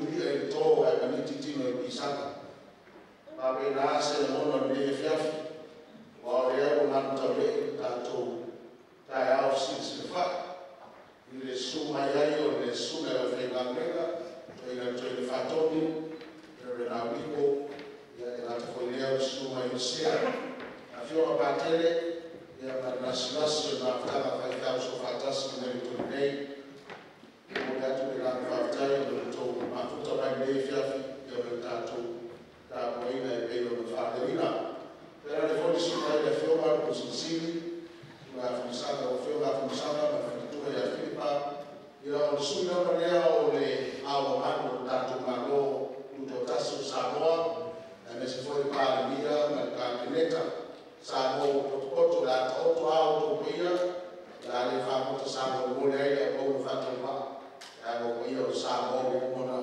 tuli e to e maniti tino e pisaka. Pape na ase le mono ne e fiafi. Wa o rea o manu tawe tato tai au sis le fa. I le suma iai o le suma e la whenga to i le fatoni, e na wiko, e la tafonea o suma i sea. A fiona patele, e a nasilasi o na whaka whaitau so fatasi na i toni nei. O atu e la whaftai o le tō mafuta mai nei fiafi, e o le tātou tā moina e pei o le whalerina. Pera le foni suna i le fiona o Sisili, la funisanga o fiona funisanga, la funitua i a Filipa, ia o le suna o rea o le awa manu o tātou malo uto taso Samoa, e me se foi pālemia, ma le kāpeneta, Samoa o la oto ao to kuia, la le whamota Samoa mole ai a kou whatomā. Amo ko ia o Samoa o mona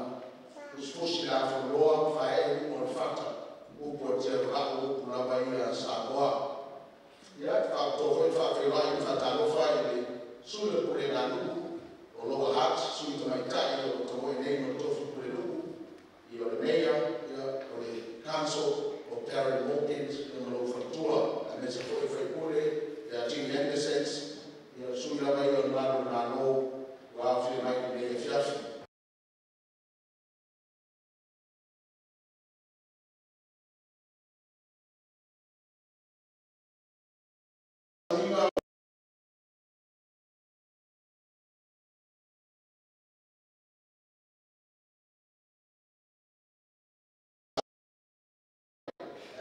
usfusi la foloa fae o fata upo te ka o na mai a Samoa ia ka to foi fa fe lai fata lo fai le sule por el anu o lo hat sui to mai tai o to mo nei no to fu por el i o le meia ia o le council o Terry Morgans no lo fatua a me se foi foi pure ia Jim Henderson ia sui la mai o na no wa fi mai ni fiafi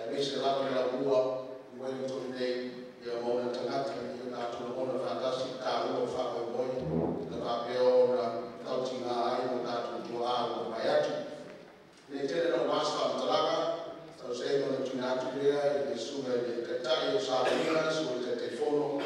Mese la la bua i Wellington Day ia mona tangata i na tuna mona fantastic ta ua fa ko boy na ka peo na tautinga ai mo na tu a o mai atu le tele no masta talaga so sei no tuna tu ia i suma i te tai o sa mina so te telefono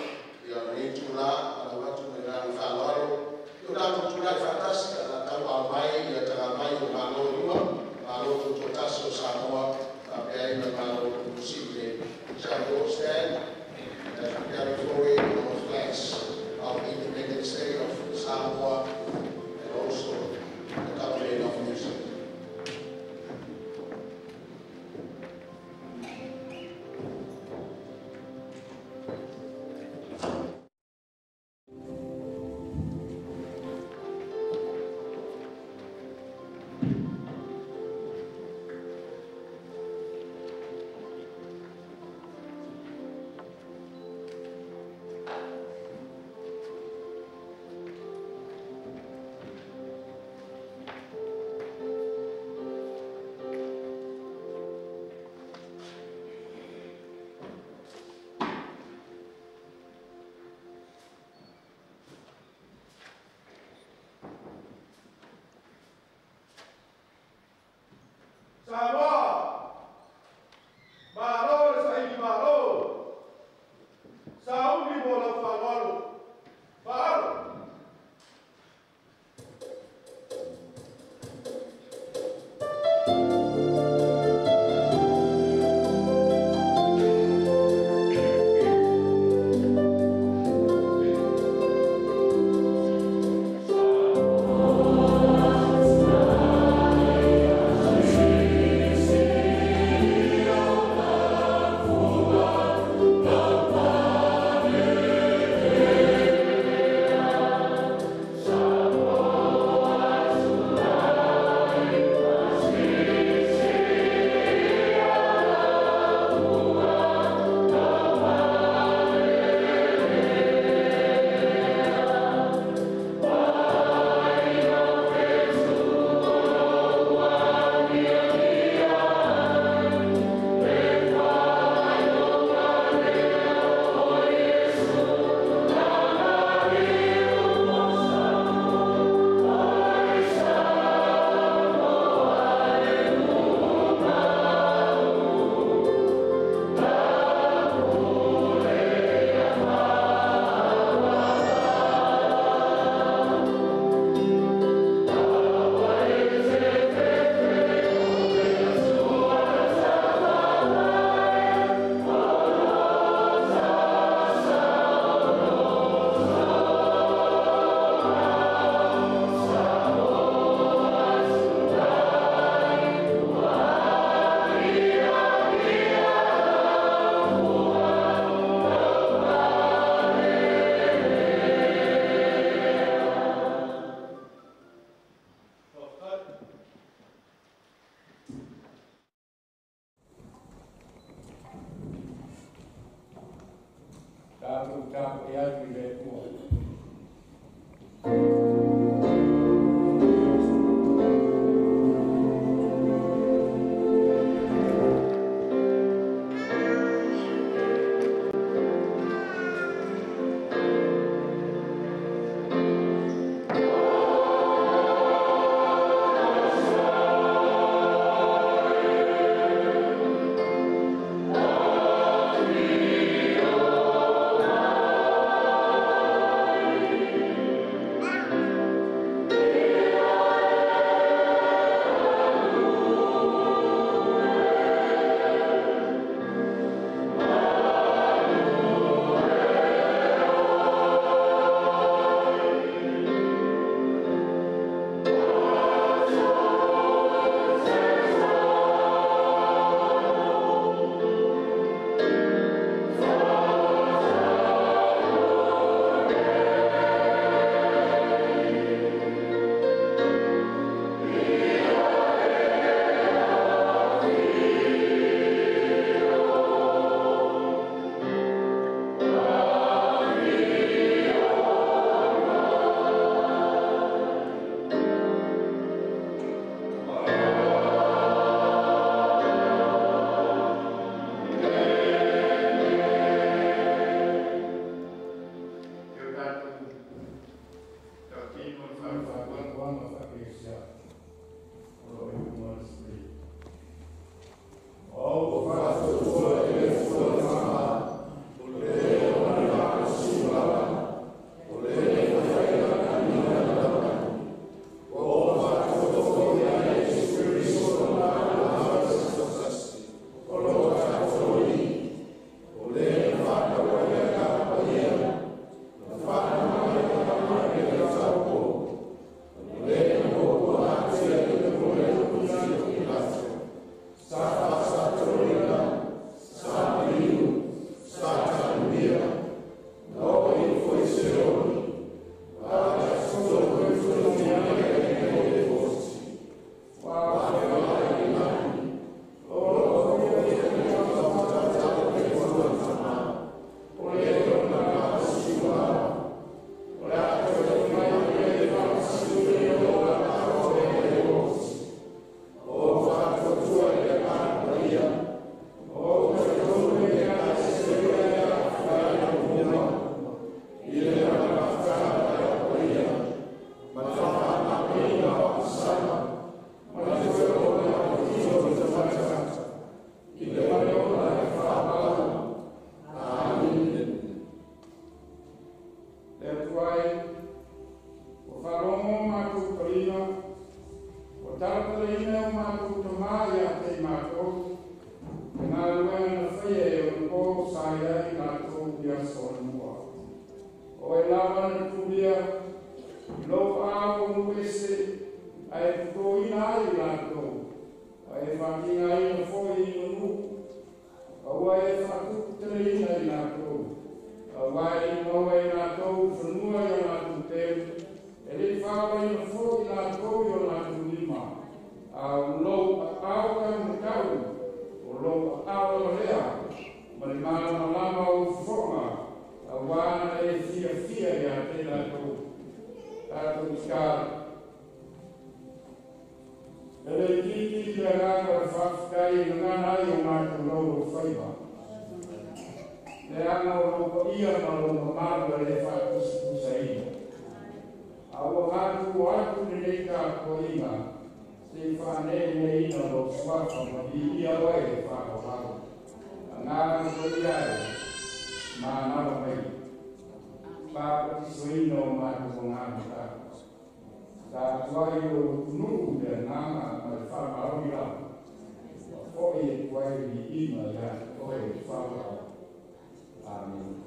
ia ni tu la ala watu na fa laro tu na tu la fantastic na ta mai ia ta mai o malo lua malo tu taso Samoa. Okay, the model proceeded. Shall we stand as we carry forward the flags of the independent state of Samoa and also the government of New Zealand. Samoa, Baro, Saidi Baro, Saudi Bola Fawalo, Baro. Jesus. tātara ina o mātou tamai a te mātou, ngā luenga na whaia e o kō sāia i mātou i aso mua. O e lawa na tūria, lo āo nuese, a e puto ina ai mātou, a e whakinga ina fōi i unu, a ua e whakutere ina i mātou, a wai i maua i mātou, whanua i o mātou tēmu, e le whawa ina fōi i mātou i o mātou lima, a lou a āo ka mutau, o lou a āo a lea, ma le mālama lama o whonga, a wāna e fia fia i a tēnā tō, tātou skāra. E le kiki ki a ngāka e whawhikai i ngana i o mātou lou o whaiwa. Le anga o lou ia ma lou ma mātua le whākusa ina. A ua mātou o atu ni nei kā ko inga, se whanei nei ina lo swafa ma i ia wai e whakawau. A ngāka ko ia e, mā nawa mei. Pāpati so ina o mātou o ngāka tāka. Tā tuai o nuku me nāma ma le whamarau i rau. Hoi e tuai i ima ia, hoi e whamarau. Amen.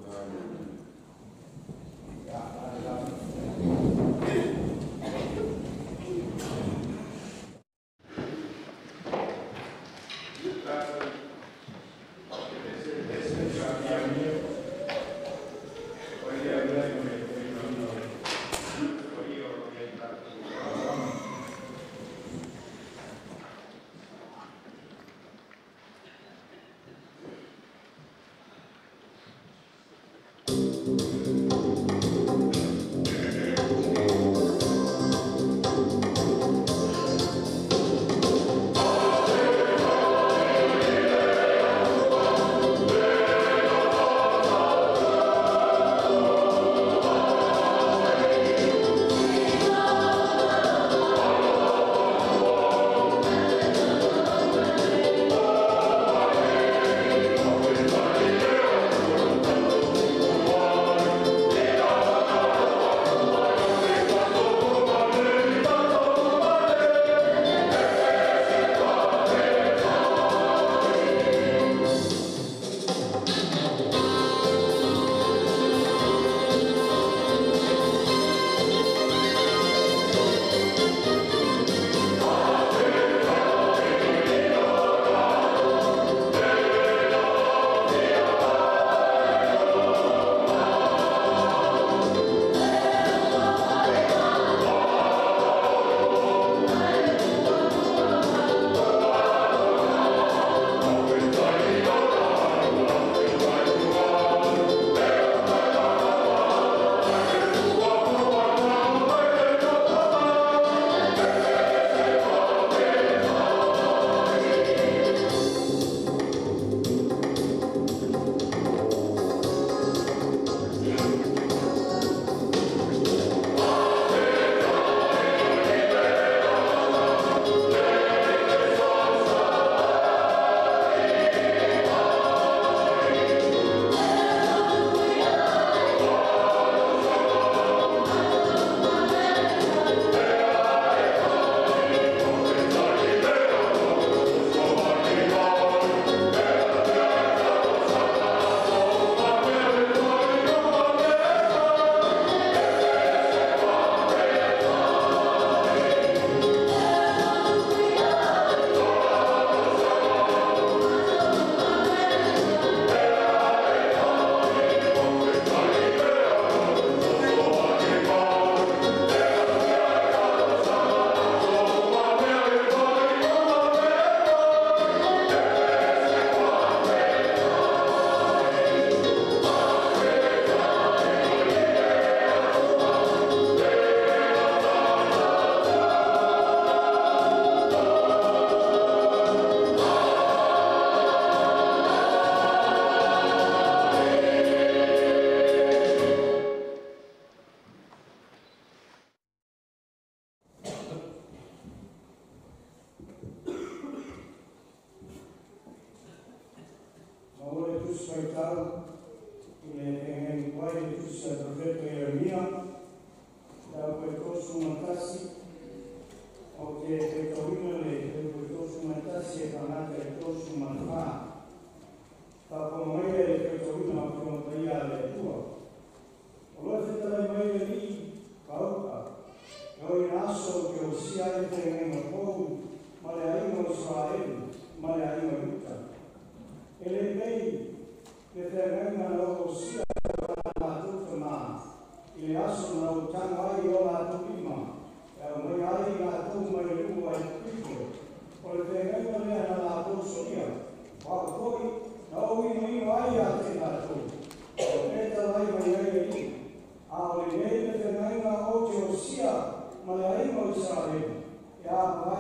o te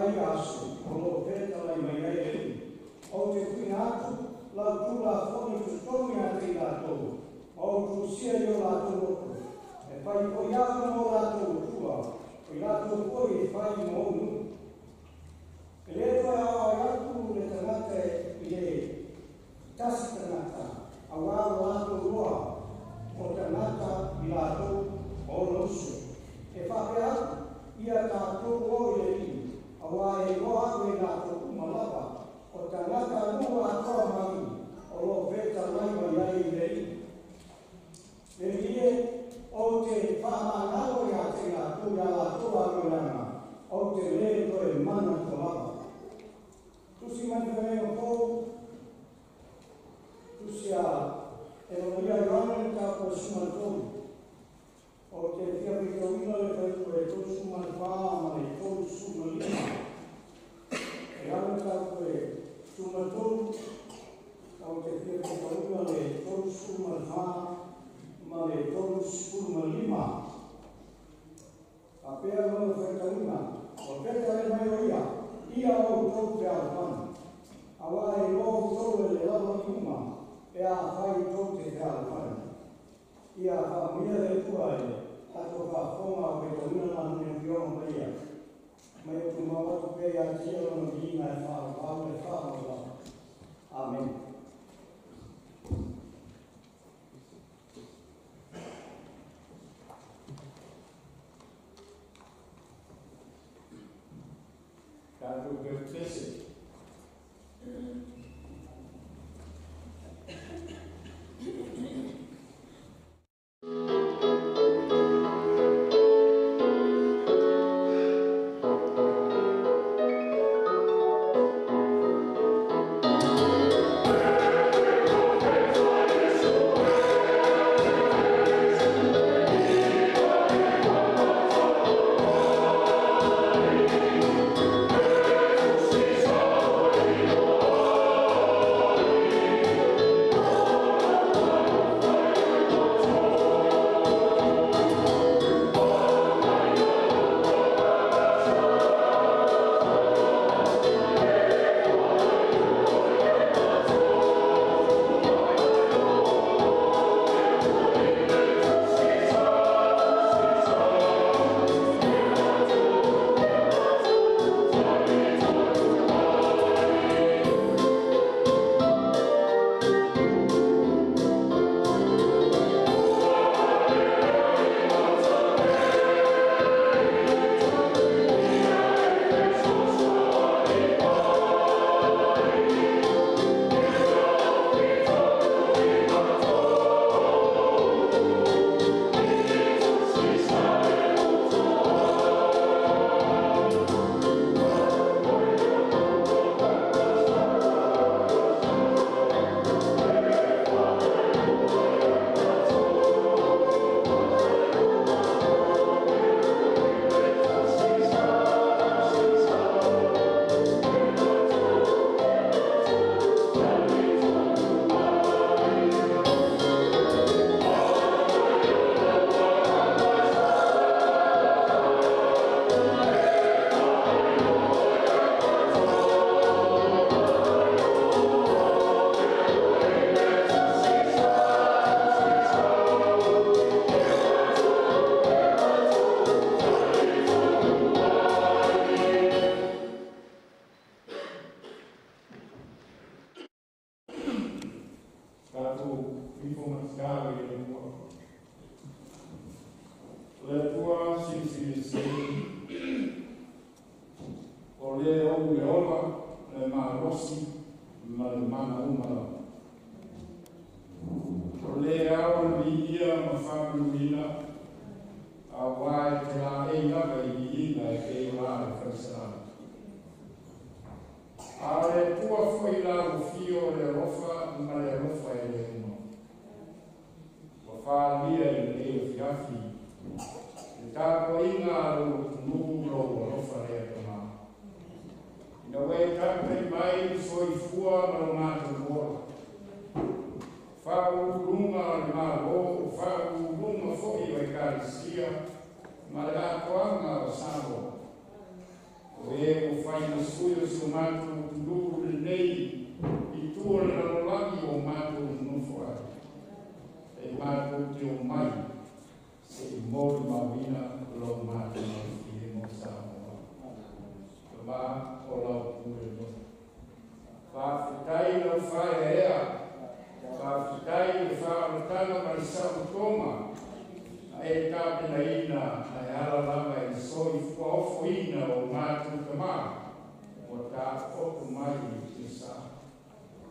lai asu, o lo peta lai mai ai. O te kuina atu, lau tula foni tu tongi ati lato. O tu sia yo lato loko. E pai ko ia mo lato tua. O lato ko e pai mo nu. E le to a atu le tangata e tasi tangata. A wao lato roa. O tangata i lato o losu. E whape atu, ia tātou o i ri. A wā e roa koe lato umalapa. O tangata nua atoa magi. O lo veta mai mai ai i ri. E rie o te whamanao i a te lato ia lato a koeanga. O te le koe mana ko lapa. Tusi mai koe o kou. Tusi a e o ia rana ka ko sumatou. O te whia whitawina le kai koe tō sumanwha ma le tō sumalima. E rana ka koe sumatou. O te whia whitawina le tō sumanwha ma le tō sumalima. A pēr mana whitawina. O pēta le mai o ia. Ia o tō te alwhana. A wā e lō tō e le lawa iuma. E a whai tō te alwhana. Ia a mea le kuare. Tato ka fonga o te wina na hune whionga maia. Mai o tu mawatu pe a tielo no vina e whao e whao la. Amen. Tato pe pese. O e o whai na suyo si o mātou tūru le nei I tua le rarolagi o mātou nufo ai. E mātou te o mai se I mori mawina lo mātou I e mo Samoa. Ka mā o lau pūre no. Whawhitai lau whae ea. Whawhitai le whaaratanga mai sau toma. E tāpena ina ai ala lama I soi fuaofo ina o mātou ka mā. O tā oku mai I te sā.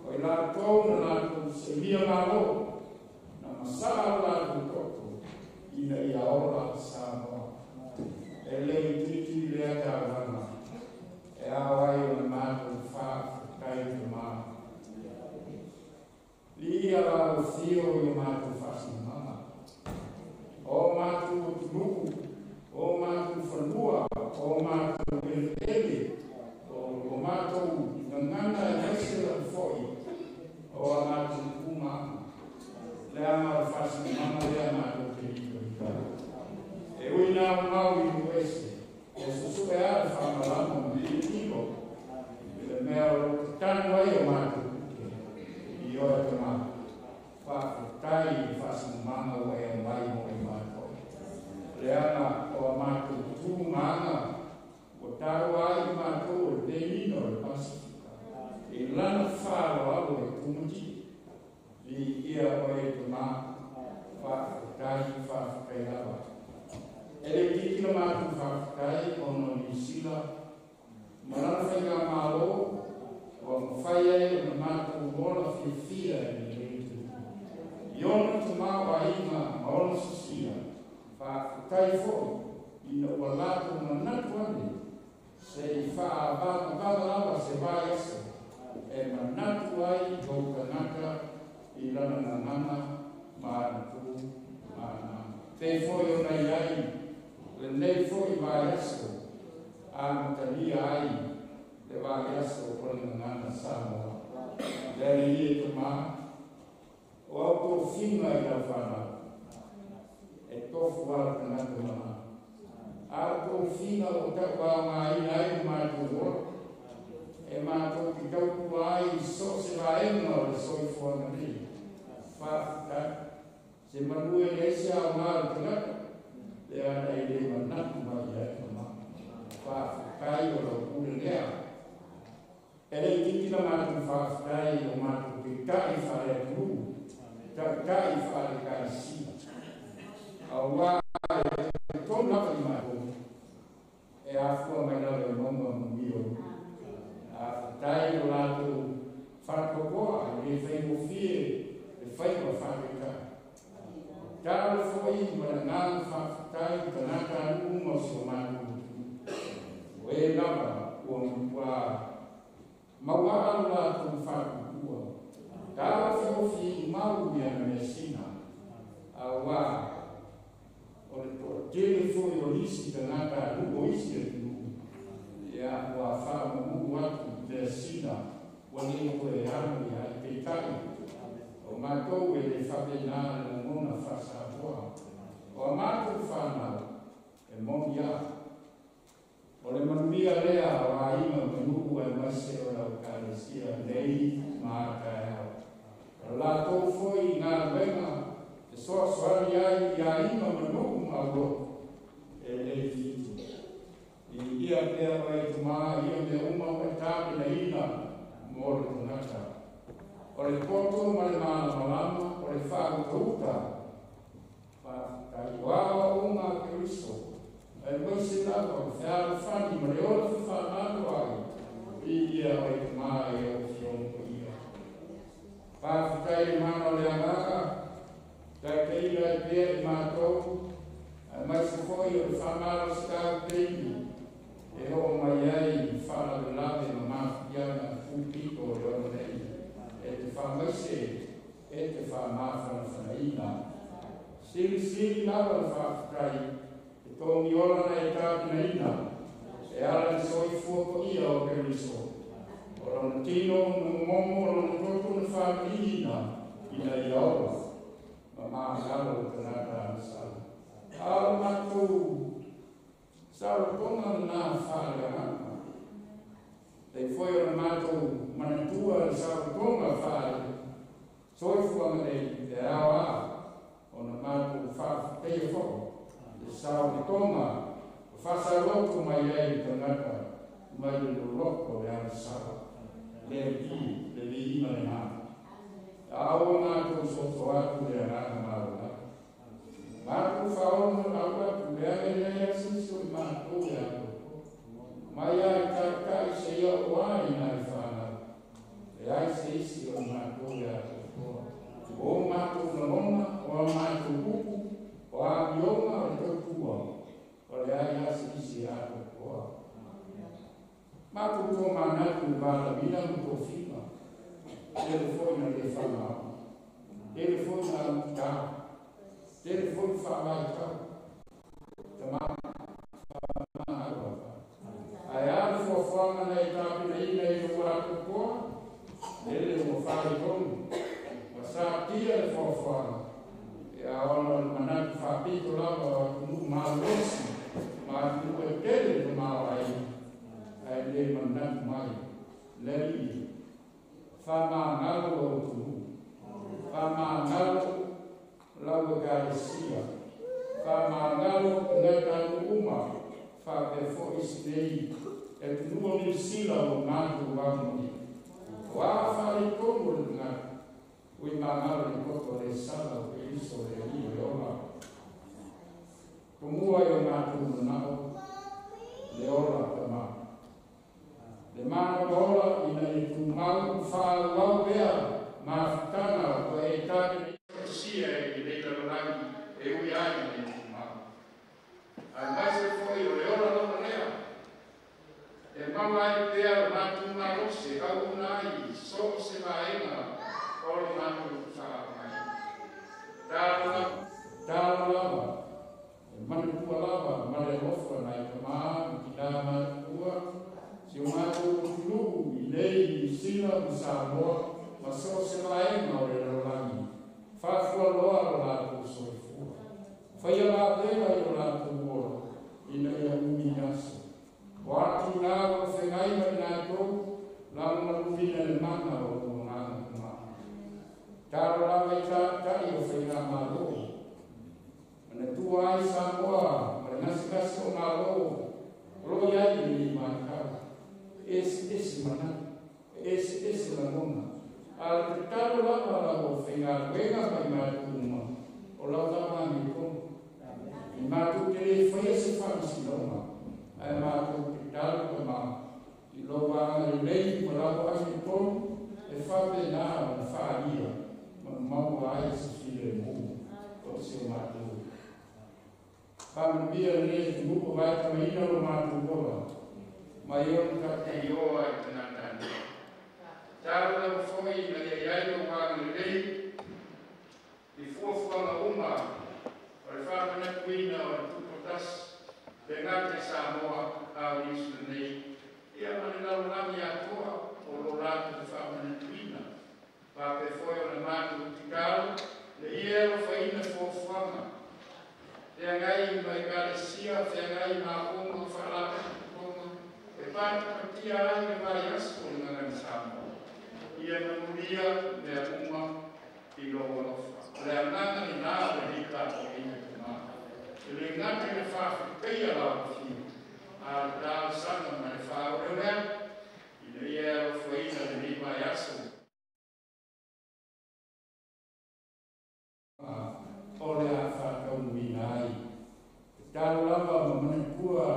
O I lātou na lātou se lia malo. Na masā lātou toko. Ina I aora Samoa. E lei titi lea tā rana. E awai o na mātou whawhitai ka mā. Lia la o thio I mātou whasimanga. O mātou tunuku, o mātou whanua, o mātou ele, o mātou ngangana I haisera foi, o a mātou kumanga. Lea mara whasimanga lea mātou kerito I kara. E ui nā mau I nuese, e susu e ara whamalama I tiro, le mea o tanu ai o mātou I oe te mā. Whawhitai whasimanga o e mai mo I mātou. Leana o a mātou tūmanga, o taro ai mātou o te nino o Pasifika. I lana whāro alo e kumuti, I ia o e te mā, whawhitai lawa. E le kikina mātou whawhitai o no New Zealand, manana whainga mālo, o mwhai e o mātou mola whiwhia I Iona te mawa inga maona sisia, whaakutai fo, ina ua lātou na natu ane, se I whaabaka lawa se vaiasa, e manatu ai kou kanaka I lana ngangana, mānatu, māna. Te fo I o nei ai, le nei fo I vaiasa, a matalia ai, le vaiasa o kona ngangana Samoa. Lere I te maa, o auto finga I la whana, e tofu ala kanaka mana. Auto finga o takwa mai ai mātou ora, e mātou ki taupu ai so se vaenga o le soi fuana ni. Whawhitai, se manue lesia o ngāra kanaka, le ana I le manatu mai ai kama. Whawhitai o lau kule lea. E le kitina mātou whawhitai o mātou ki kai whare kuru, kai whare kai si. A wā e tōna I mātou, e āwhua mai lau e monga mumio. A whatai o lātou wharakokoa, e whaingo fie, e whaingo wharekai. Tāra whoi mana ngāng whawhitai kanaka nunga so mātou. O e lava ua mwā mawara lātou whakukua. Tāra whaigofi I mau mea me sina. A wā, o le toa tele fwoi o lisi kanaka nuko isi e tunu. Ia ua whamamu atu me sina, wani o koe anu ia I peitai. O mātou e le whapena le mona whasapoa. O a mātou whanau e mongia. O le manumia lea o a ima manuku e mase o lau kāresia nei māka e au. O lātou foi ngā wenga e soa soari ai I a ima manuku mauro e le fitu. I ia pēa mai tu mā ia me uma o e tāpina ina mōre tunata. O le poto ma le mana malama o le whākauta. Whākai wāwa o ngā Keriso. E moise lava o whiara whani ma le ora whawhanaro ai. I ia mai te maa e o whiongo ia. Whawhitai le mana o le angaka. Tai teira e pēr I mātou. Mai se foi o le whamaro skau teini. E ho mai ai whara le lave ma mawhiana fūpiko o le ora nei. E te whamaise, e te whamawhana whanaina. Siri lawa le whawhitai. E tōngi ora nei tāpina ina. E ala te soi fuako ia o Keriso. Ora na tino, na momo, ora na toto na whāpina ina I aora. Ma māngalo o kanaka anasala. Ala mātou, sara tonga nā whāra ngā. foi o mato manatua e sa tonga fa so fu ngale te awa ona mato fa te fo e sa tonga fa sa lo mai ai tangata mai lo loko ya sa le vi mai na awa mato so atu le na ma Marco falou agora mulher ele é assim Marco ya Maya kaka seya wai na fana ya sisi o Marco ya o Marco noma o Marco buku o abioma o tua o ya sisi ya ko Marco toma na ku bala bila ko fima telefone de fama telefone na ta telefone fala ta tama Ayah forma na etapa daí na iluminação ele não faz como mas a tia forma e a hora manat fapito lá no maluco mas no hotel do mal aí ele manat mais leli fama ngalo tu fama ngalo lago Garcia fama ngalo ngata uma fa befo isnei e tunuo mi sila o mantu wangu wa fa i komo nga ui mamalo i koko le sala o iso le i ola kumua i o mantu nao le ola kama le mano ola ina i tu mau fa lau bea maftana o e tabi sia i le rangi e ui ai i tu mau ai mais e foi o le ola lo lea e mamai pea matu marose au nai so se vaenga o le matu sa mai dala e manu tua lava male rofa nai kama kitama tua se o matu tulu i lei i sila sa moa ma so se vaenga o le rolangi fa fua loa o la tu so fua fa ia la pena i o la tu moa ina ia uminaso Watu nao whengai mai nā tō, lau na lumina le mana o tō ngāna kumā. Tāro lawa i tātai o whenga mā lō. Mana tua ai sā moa, mana nasi o mā lō, roi ai ni mā kara. Esi mana, esi la mona. Ala te tāro lawa o whenga wenga mai mā tūma, o lau tawa mi tō. I mā tō te le whaia se whamasi loma. Ai mātou te tāru ka mā. I loa anga rei ma lau ai tō, e whape nā o na whāia, ma mau ai se while mō, o se o mātou. Whamambia ne te muko vai ka maina o mātou kola, mai o ka te io ai tana tani. Tāru lau whoi na iai o anga rei, i fuafuanga uma, o le whapana kuina o le tupotas, Pengate Samoa au isu nei, ia mani lau lami atua o lo ratu te whamana tuina. Pape foi o na mātu tikalo, le ia ero whaina fōwhanga. Te angai mai Galesia, te angai mā onga whalaka tukonga, e pātu katia ai me mai asko o ngangani Samoa. Ia na muria mea uma i loa lofa. Le ananga ni nā le hika o ina te maa. Le ngate le whawhakea lau ki a tāo sanga mai whāurea i le ia o whaina le ni mai aso. O le a whakau mina ai. Tāo lava ma mani kua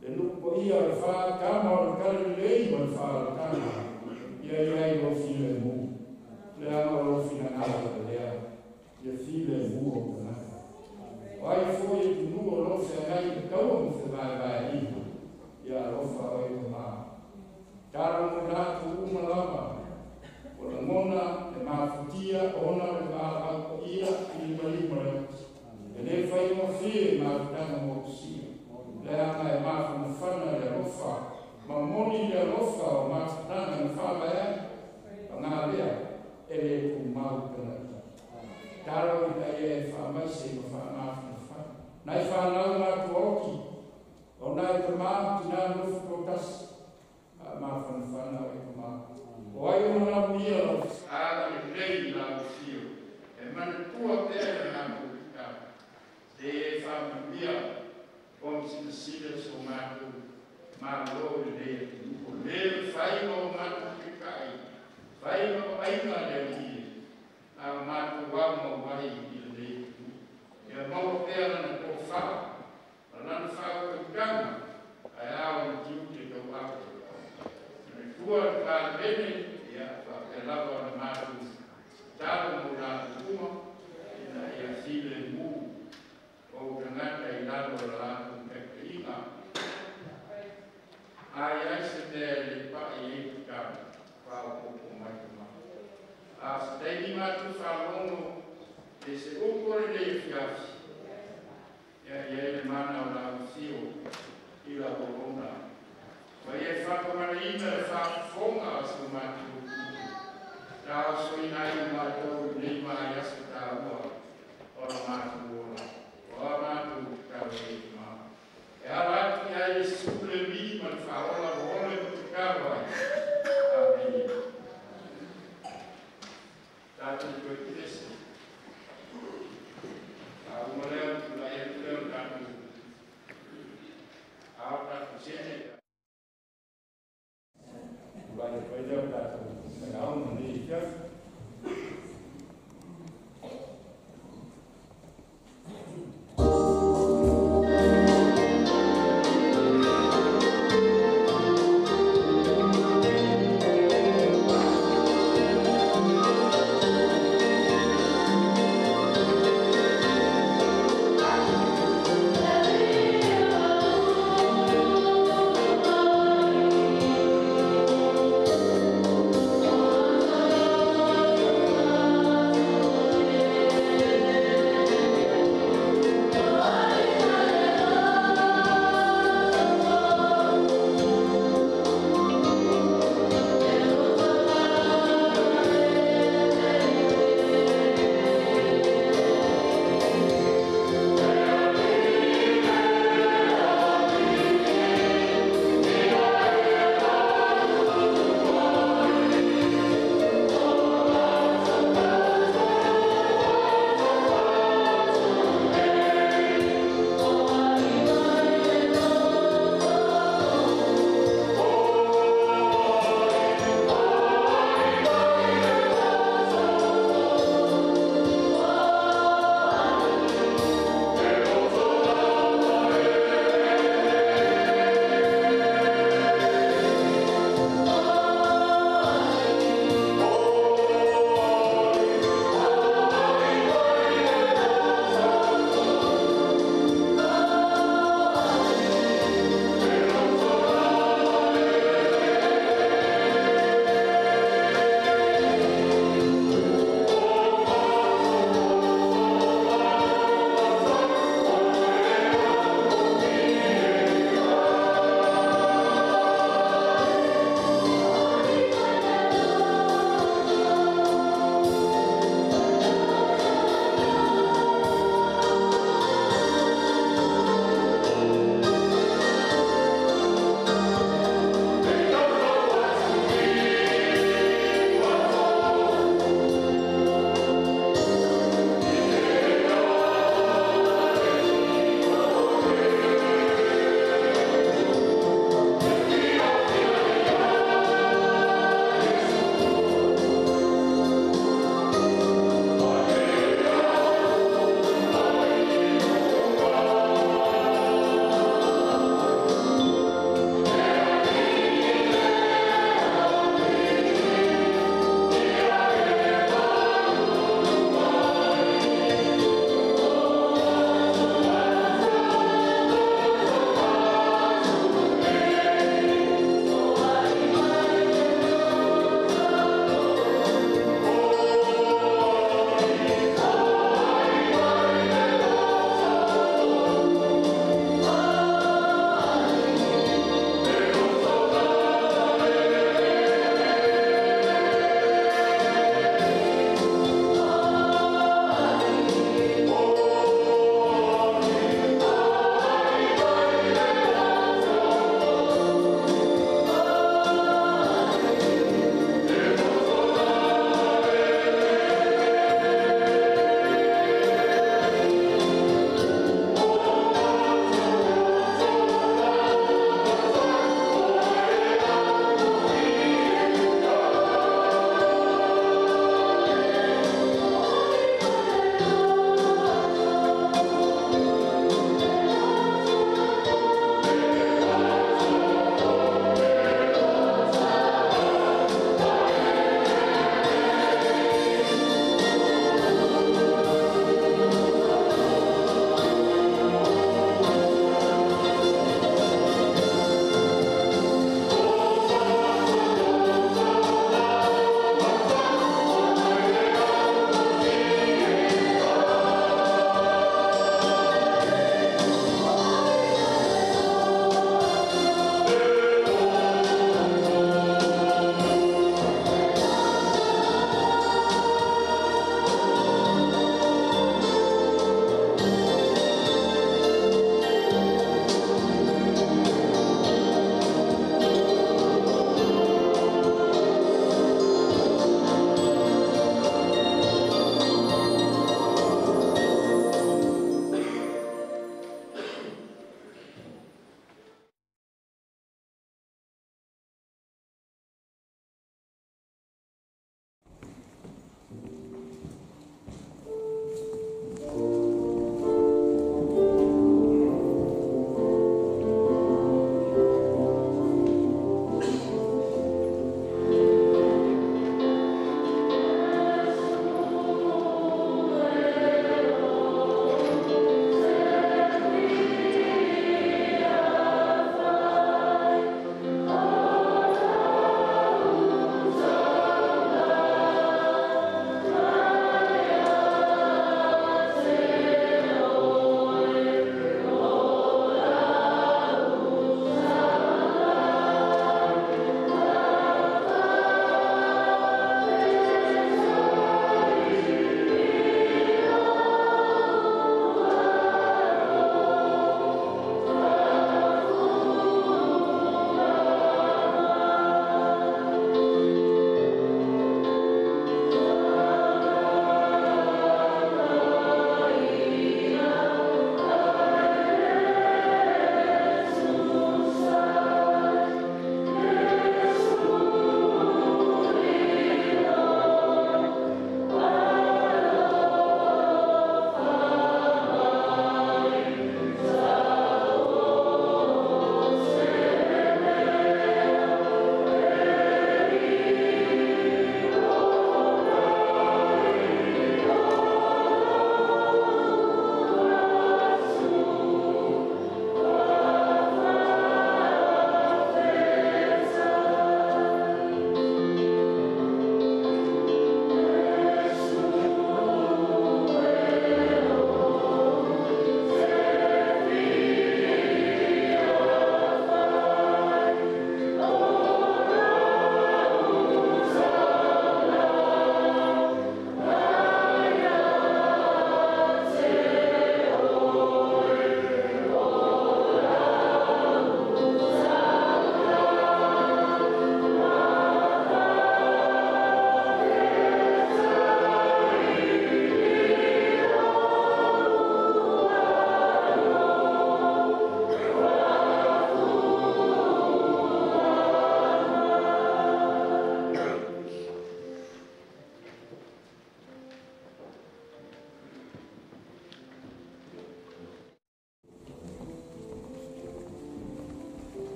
le lupo ia le whakama o le kare lei ma le whakama. Ia iai o while mū. Le anga o whina ngāra lea. Ia while mū o kanaka. Ai foi tu no lofa ngai tau mo se vai iho ia lofa o i ma taro mo na tu uma lava o la mona e mafutia ona le va ko ia i mali mo e le fai mo fi ma tanga mo si le anga e ma fu fana le lofa ma moni le lofa o ma tanga fa va na lea e le ku mau kana taro i fa mai se fa ma Nai whanau ngā tuoki, o nai te mā tina nufu kotas, mā whanau O ai una mia lo ada le lei la fio. E man tua terra na puta. De famiglia com se so mato malo le le fai no mato que cai. Fai no ai na le a mato wa mo vai le. E mo terra na ko fa. Não faz o cano, aí há tipo de tomate. Tua carne e a lava na mata, talo mudar uma e a filha mu ou canata e lava lá com pequena. Aí se der para ir para o pouco mais as tem mato falando desse o correio fias. E mana la fio i la corona. Ma e fa come marina fa fonga su matu. Da so inai matu ni ma yasta wa. Ora matu ora. Ora matu kalima. E ala ki ai sublimi man fa ora ora tu kawa. Amen. Da tu questo. Mulher vai fazer a um dia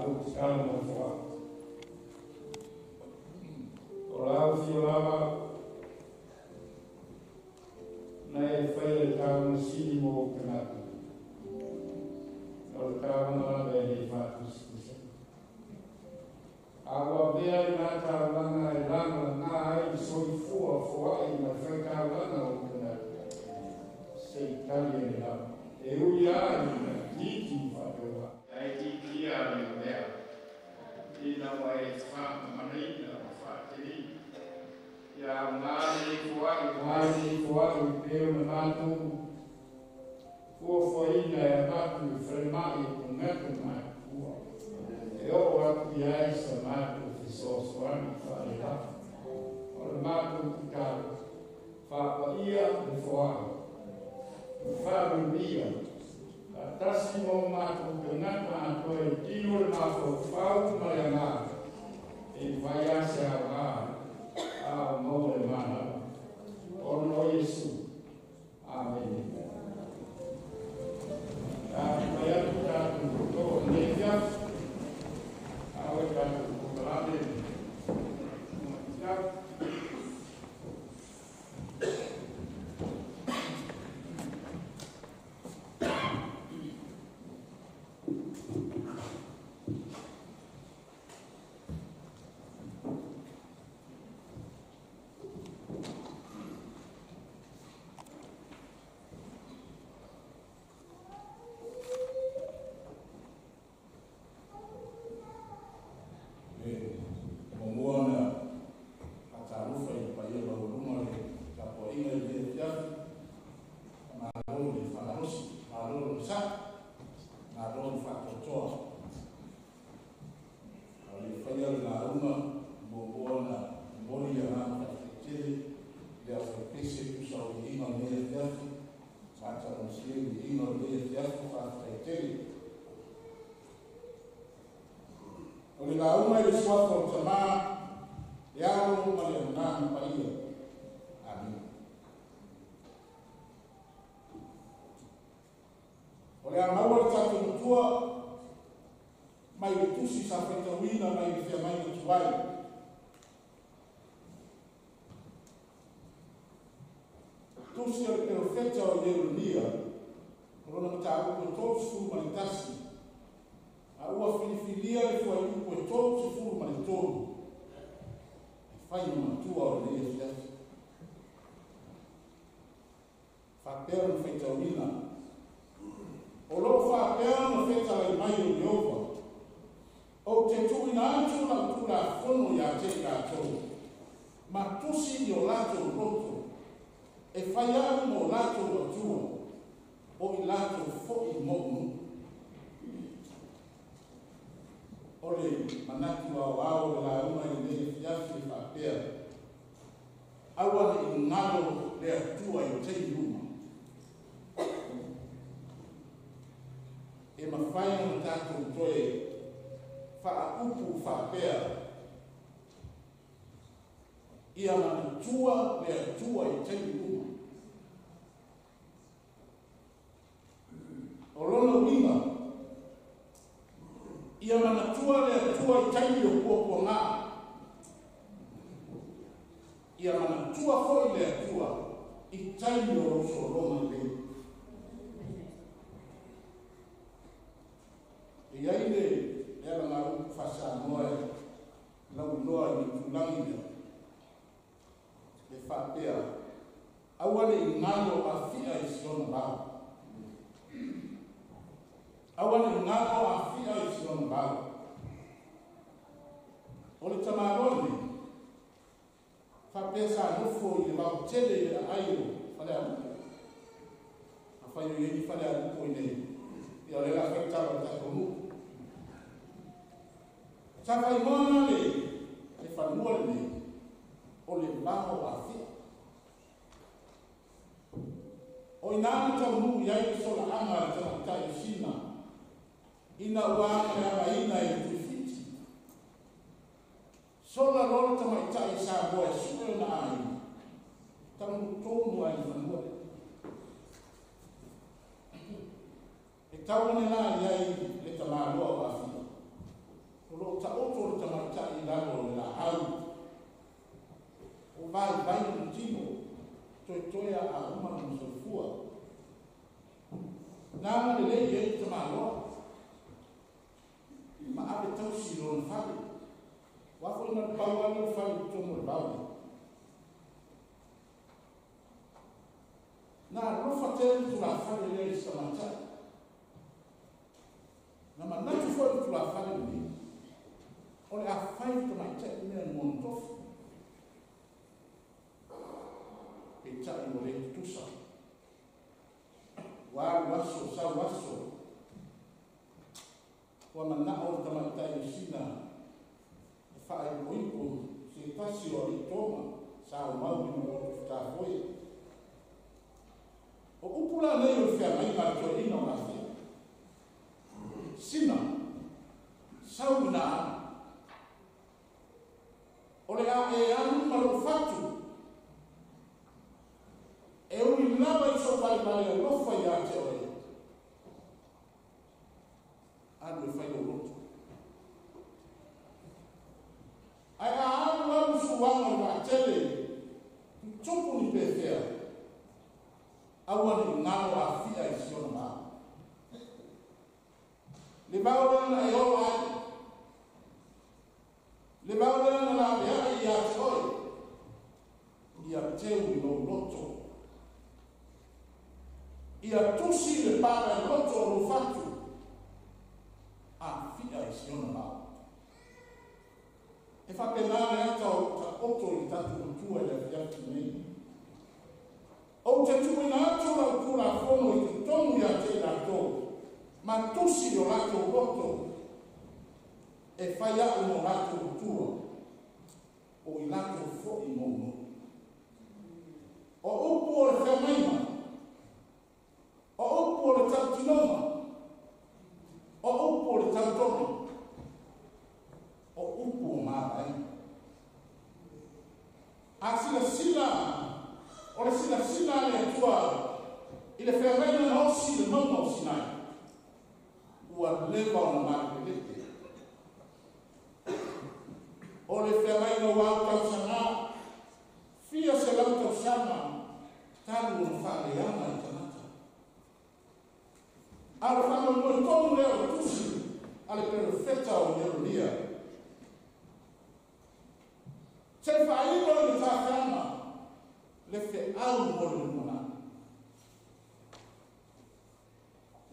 o te kala mo fua. O lau fio lava, na e whai e tāu na sini mo o kanata. O le tāu na lava e hei whātus kusa. Awa vea i nā tāu langa e langa ngā ai soi fua fua i na whai tāu langa o kanata. Sei tali e lava. E ui ai na tiki whapewa. Ai tiki a me o mea. Ina wai e whāma manaina o whāteri. Ia ngāne i fuai pēo na mātou. Fuafuaina e mātou i wharimai o ngātou mai kua. E o atu i ai sa mātou ki sosoani whae hafa. O le mātou ki kāra. Whāpa ia e fuai. Whārunia. A tasi mō mātou te ngata ato e tino le mātou whau mai a ngā. E whai ase a ngā. A mole mana, o no Yesu. Amen. Mai atu tātou kuto nefia, awe tātou kutalade. loto o tamata I lalo la au. O vai no tino, toia a uma no sofua. Nā le lei e tamaloa. Ma ave tau si lo fale. Wafo na paua no fale tomo bawe. Na rofa tele tu la fale le tamata. Na manatu fo tu la fale ni. Ole a fai tamata ni montof. E tai mo le tusa. Waso sa waso. Wa mana o tamata I sina. Fa ai moipo se tasi o I toma sa mau ni mo ta foi. O upula nei o fia mai ma to ino ma fia. Sina sauna ole a e anu malo fatu. E uni lava I so vale lo fai a te oi. Anu fai o roto. Ai a anu anu suwanga wa tele. Tupu ni pefea. Awa ni ngano a fia I siona maa. Le baula e o ai. Le baula na ia ia toi. Ia teu no loto. Ia tusi le para loto no fatu. A fia I siona ma. E fa penale ata ta otto I tatu tua le fia nei. O te tu na atu la kula fono I tomu ia te la to. Ma tusi o lato roto e fai a uno lato tuo o I lato fo I mono. O upu o le whamaima, o upu o le tautinoma, o upu o le tautoma, o upu o mātai. A sila o le sila le atua I le whamaima na osi le nomo o sinai. Ua leva o na makelete. O le whewai no wau tausanga, fia se lau tausanga, talu o whaaleana I tanata. Ala whama mo tomu leo tusi, ale perfecta o neronia. Te whaino le tāwhama, le whe au mo le mona.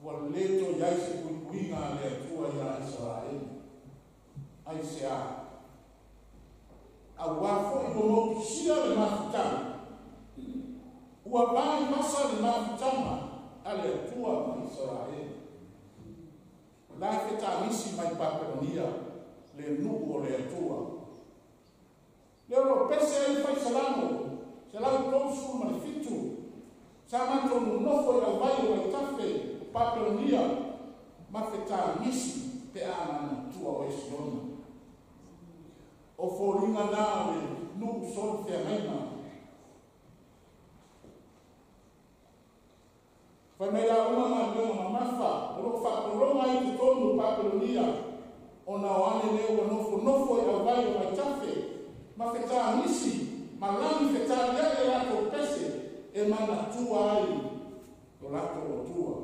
Ua leto iai se kuikuinga le atua ia Israel. Ai se a. A wafo I momo sia le mafutama. Ua vai masa le mafutama ale atua Israel. La ke ta misi mai Babilonia le nuku o le atua. Le ro pese ai fai salamo. Se lau tausu ma le fitu. Sa manto nofo I vai o I tafe. Babilonia ma feta misi pe ana tua o Esiona. O foringa nawe nu son te haina. Fa me la uma ma mafa, o fa kolonga I te tonu Babilonia. Ona wane leo nofo I vai o I tafe. Ma feta misi, ma lami feta lele lato pese e mana tua ai o lato o tua.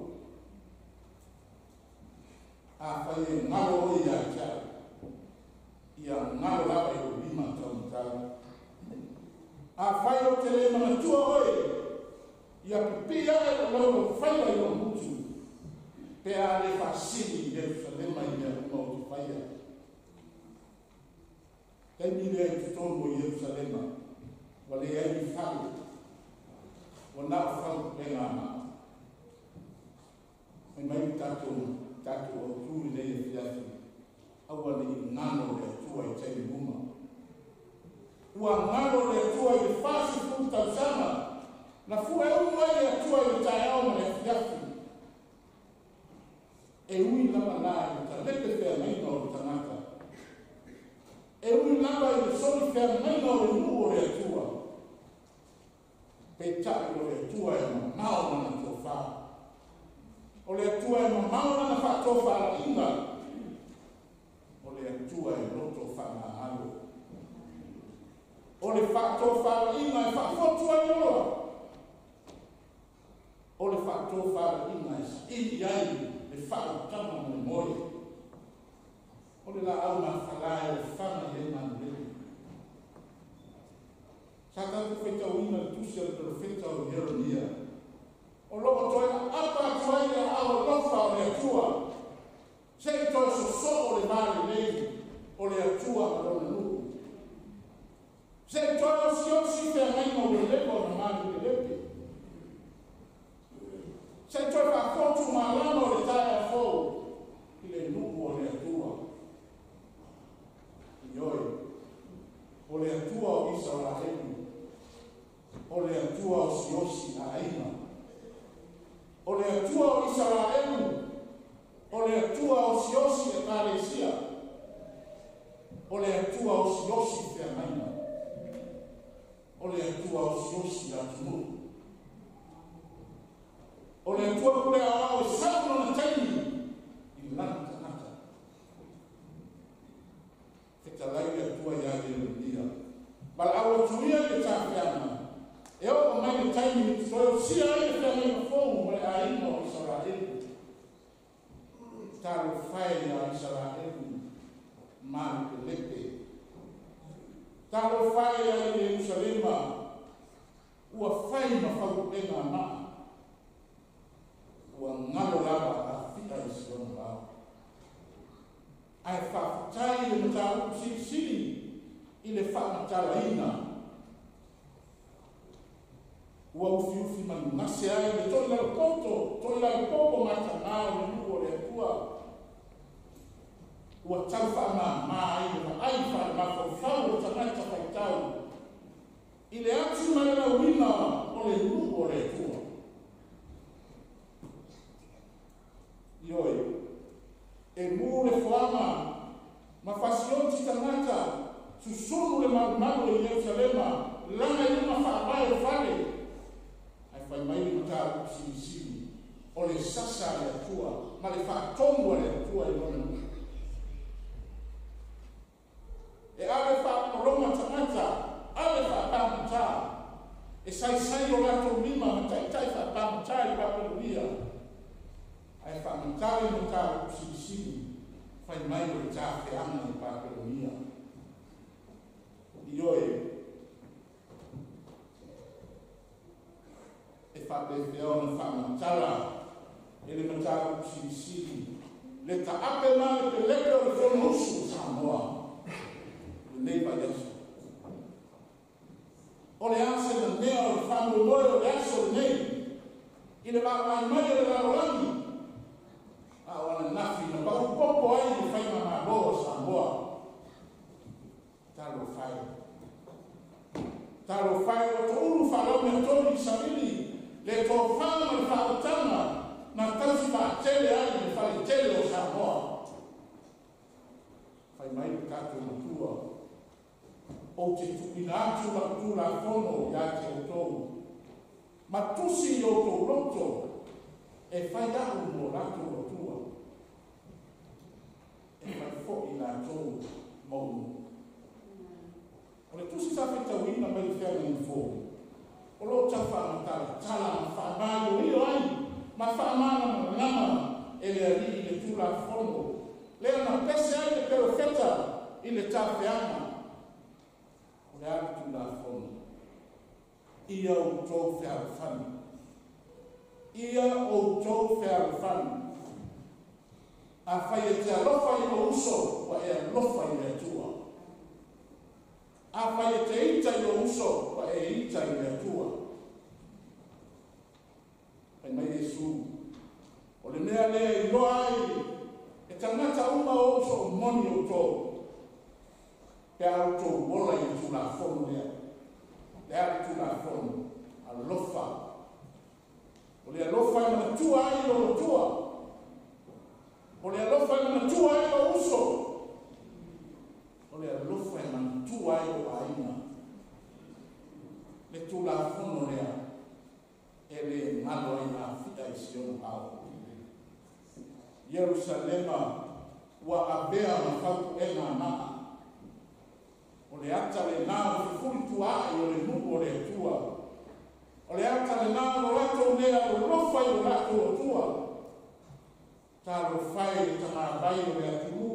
A fai ngalo I a cha. Ia ngalo lava I o lima taunitau. A fai o tele mana tua oi. Ia pipia e o lau fai I o mutu. Pe a le fasini Jerusalema I a uma o te faia. Kai mire ai tutono I Jerusalema. Wale ai I fai. Wana o fai penga ma. E mai tato o tūri nei e whiafi, aua ni ngano le atua I teini muma. Ua ngano le atua I whasi futa sama, na fua e unga le atua I tai au ma le whiafi. E ui lama nā I ta leke whea maina o le tanaka. E ui lama I soli whea maina o le nuu o le atua. Pe tai o le atua e ma mao mana tō whaa. O le atua e mamau na whatofa ala inga. O le atua e roto whātou whāinga e whaafotua i ola. O le whātou whāinga e i ai le whautama mo moi. O le la au ma whalae o whana e manu lele. Sa tātou whetau ina tusia le profeta o Jeronia. O loko toina apa toina au lofa o le atua. Se i toi so o le mare lei o le atua o lona nuku. Se i toi o si te angai mo le lepo na mare le lepe. Se i toi pa kotu malama o le tae a fou i le nuku o le atua. Ioi, o le atua o isa o la henu. O le atua o siosi a aina. O le atua o Israelu, o le atua o siosi e Kalesia, o le atua o siosi te amaina, o le atua o siosi a tumu. O le atua kule a o sauno na taini, i lana tanata. Fetalai le atua ia le lunia. Bala awa tuia le tafiana. E o mai le taimi ni toi o sia ai le whangai fōu mo le aina o Israelu. Taro whai a Israelu mani ke lepe. Taro whai a Jerusalema ua whai ma whakupenga maa. Ua ngalo lava a whita i siona lao. Ai whawhatai le matau siri i le whamatala ina. Ua ufi manu nase ai le toi lau poto mata ngāo le nuko le atua. Ua tau wha ai le ai wha ma whau o tangata whaitau. I le atu mai la urina o le nuko le atua. Ioi, e mū le whama ma whasionti tangata susunu le maru i Jerusalema lana i ma whaamai o whale. Fai mai ni mata sini o le sasa le atua ma le whaatongo le atua i lona. E ale whaakolonga tangata, ale whaapamata, e sai o lato lima ma taitai whaapamata i Papeluia. Ai whaamatare mata sini fai mai o le tāwhianga i Papeluia. Ioi, whapewheo na whamatara e le matara kusiri le ta ape mai te leke o le whono usu Samoa le neipa yasu o le ase na nea o le whanu loe o le aso le nei i le whakai mai o le larolangi a wana nafi na bahu popo ai le whaima māloa Samoa talo whai o to uru whalau me toni samili le tō whama le whaotanga na tausi whaatele ai le whai tele o Samoa. Whai mai le kātou matua. O te tukina atu la kura whono ia te o tōu. Ma tusi o tō roto e whai au mo rato o tua. E whai fo i la tōu maunu. O le tusi sa whetawina mai le whea ni fōu. O lo tafa matala, tala, whaamālo io ai, ma whaamana mo ngama e le ari i le tūla whono. Lea na pese ai le perofeta i le tāwhianga. O le ari tūla whono. Ia o tō whearwhani. Ia o tō whearwhani. A whai e te alofa i o uso, wa e alofa i le tua. A whai e te ita i o uso, wa e ita i le atua. Pai mai Jesu, o le mea lea i loa ai, e tangata uma o uso moni o tō. Pe au tō wola i tu la whono lea. Le au tu la whono, a lofa. O le alofa i mana tua ai o tua. O le alofa i mana tua ai o uso. O le alofa i mana tua ai o aina. Le tu la whono lea. E le ngalo ai na whita i sion au. Jerusalema wa abea ma whau e ngā maa. O o le ata le nā o fufuri tuā i o le nuku o le atua. O le ata le nā o lato nea o lofa i o lato o tua. Tā lo whai le tanga vai o le atu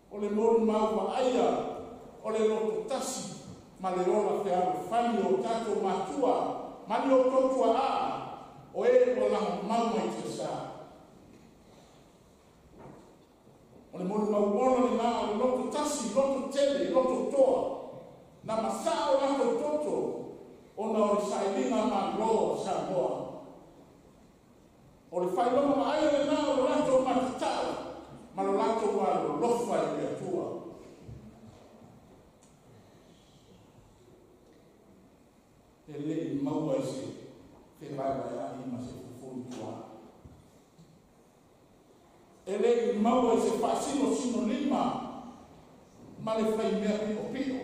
o le mori mau wa aia, o le loto tasi, ma le ola te alo whani o tato matua, mani o totua a, o e o lango mau mai te sā. O le mori mau ono ni nā, o le loto tasi, loto tele, loto toa, na masa o lato toto, o na o le sailina ma loa sa moa. O le whailonga ma aia le nā, o le lato matatala, ma lo lato wa lo lofa i le atua. E le i maua i se te vai a ima se fufuru tua. E le i maua i se whasino sino lima ma le whai mea pino pino.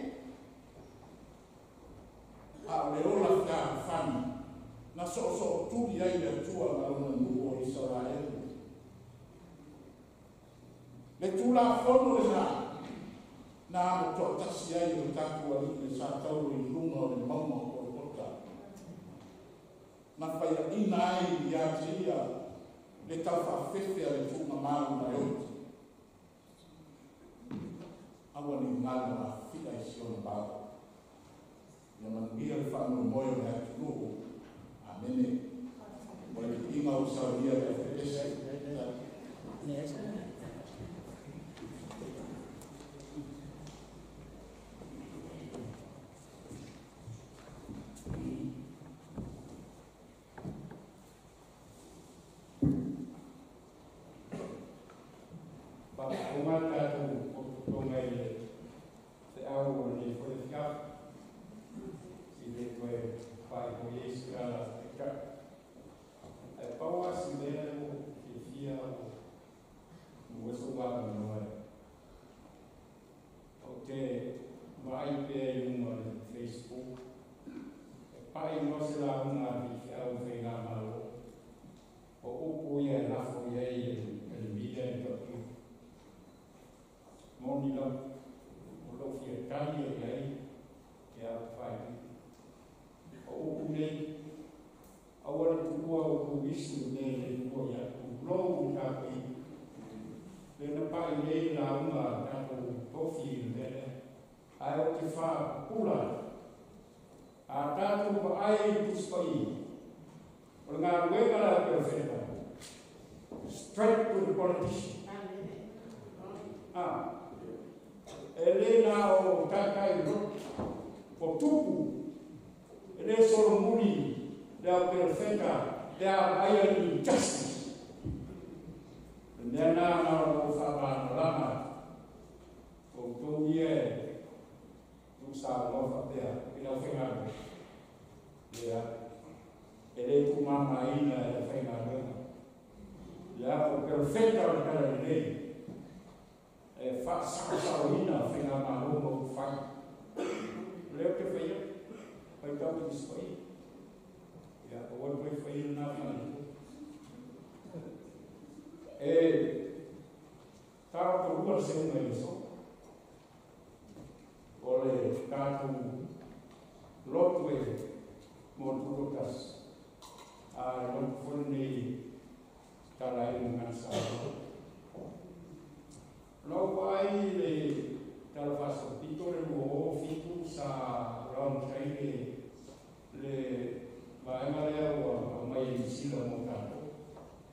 A le ola whia whani na so turi ai le atua ma lona nuo i Israel. Le tula fono le na mo to tasi ai o tatu ali le sa tau i lunga le mauma o le kota. Na whaia ina ai i atia le tau whawhewhea le tūma maru na eoti. Awa ni ngana na whia i siona bāo. Ia manuia le whanau moio le atu nuo. Amene. Mo le inga o sauria le whewhese. Yes. Straight to the politician. Elena o takai o tupu. Ele solo muri da perfeita da iron justice. Nena na o fava lama. O tonie tu sa lo fatea ina fenga. Ya. Ele tu mama ina fenga. Ya o perfeita o cara dele. Fa saurina fenga maluco fa. Leo que feio. Vai dar o isso aí. Ya o outro foi na mão. Tá por duas semanas só. Olha, tá com loto monturotas. Não foi nem tá lá em casa. Logo aí kalau faço pintura no fico sa round train le vai malha o mai sila montato.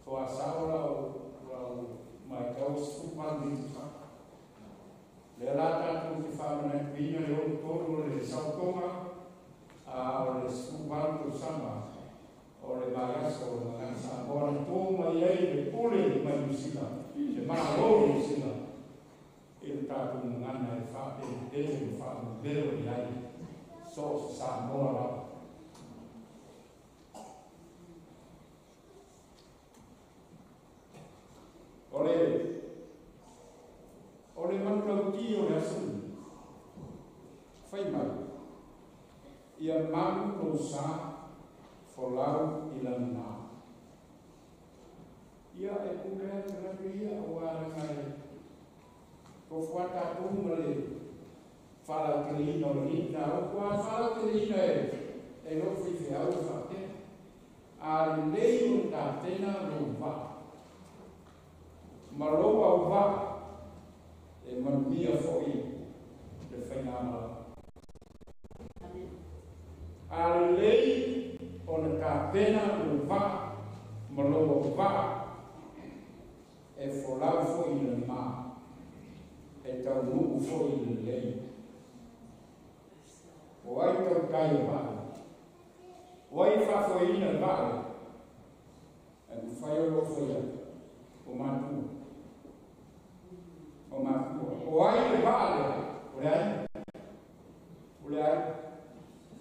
So a saula o mai caos super muito. Le lata tu que fala na vinha le todo le saltoma a le super tu sama o le bagaso o la sabor tu mai le pule mai sila. Le malo sila. Il tato ngana e fa e fa vero di ai so sa mora ole manca dio le asun fai mai ia man lo sa folau ilana ia e pure la via o ara mai ko fuata tu male Fala que ele não linda, o qual fala que ele não é não foi fiel fazer. A lei da tena rouba, maroa uva, e mania foi de final. A lei on a pena rouba, maroa uva, e folau foi no mar, e tão nu foi no lei. O ai tau kai vale. O ai whafoina vale. E ku whai o whaia. O mātua. O mātua. O ai vale. O rei. O rei.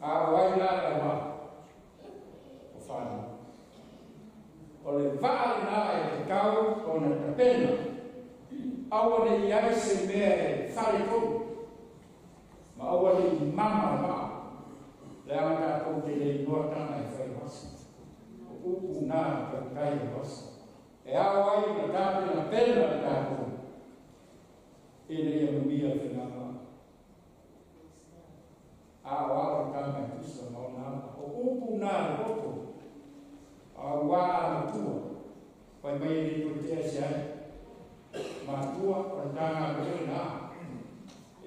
A o ai nara vale. O whana. O le vale nara e te kau o na te pena. Awa ne iai se mea e whare tonu. Ma awa ni mama ma le anga ko te le noa tana e whai wasa. O uku nā ka kai e wasa. E awa i na tāpe na pena na tāpo. E ne ia mumia whina ma. Awa awa tāme tusa ma o nā. O uku nā roto. A wā na tua. Pai mai ni tu te ase ai. Ma tua o tāna kore nā.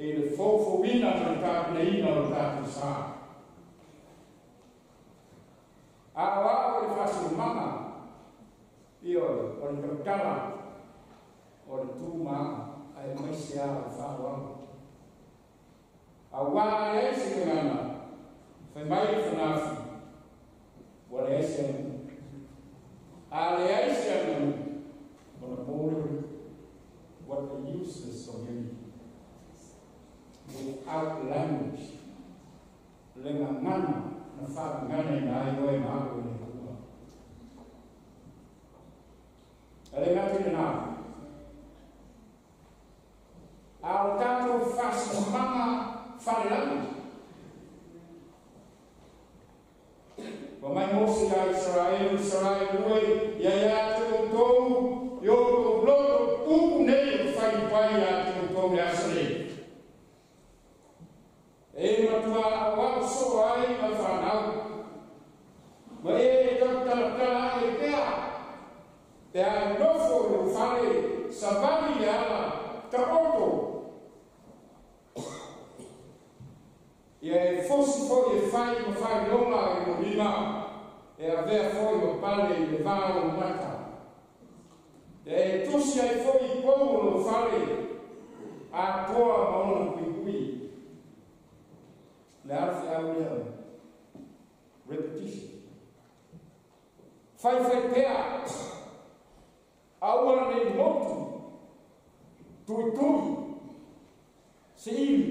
E le fofo wina na tāpina ina o tātu sā. A wā o le whasu mama, i o le kakala, o le tū maa, a e maise a o whāwau. A wā le eise ke ngana, whai mai whanawhi, wa le eise anu. A le eise anu, o le pōrere, what the useless community. Without language, le ngana na whakangana na ai oe māko i le kua. Ale ngati na nā. A o tātou whasamanga wharelangi. Wa mai mosi a Israel ue, ia ia te tou, i o tou loto, uku nei o whaipai a te tou le asarei. E matua a wau so ai ma whanau. Ma e tala e pea. Te a nofo i o whare sa vali e ala ta oto. Ia e fosi foi e whai ma whai longa e mo lima. E a vea foi o pale i le vāo mata. E tusi ai foi i pou o whare a toa maona kui. Le arfi au lea. Repetition. Whai pea. Aua nei motu. Tui. Se iwi.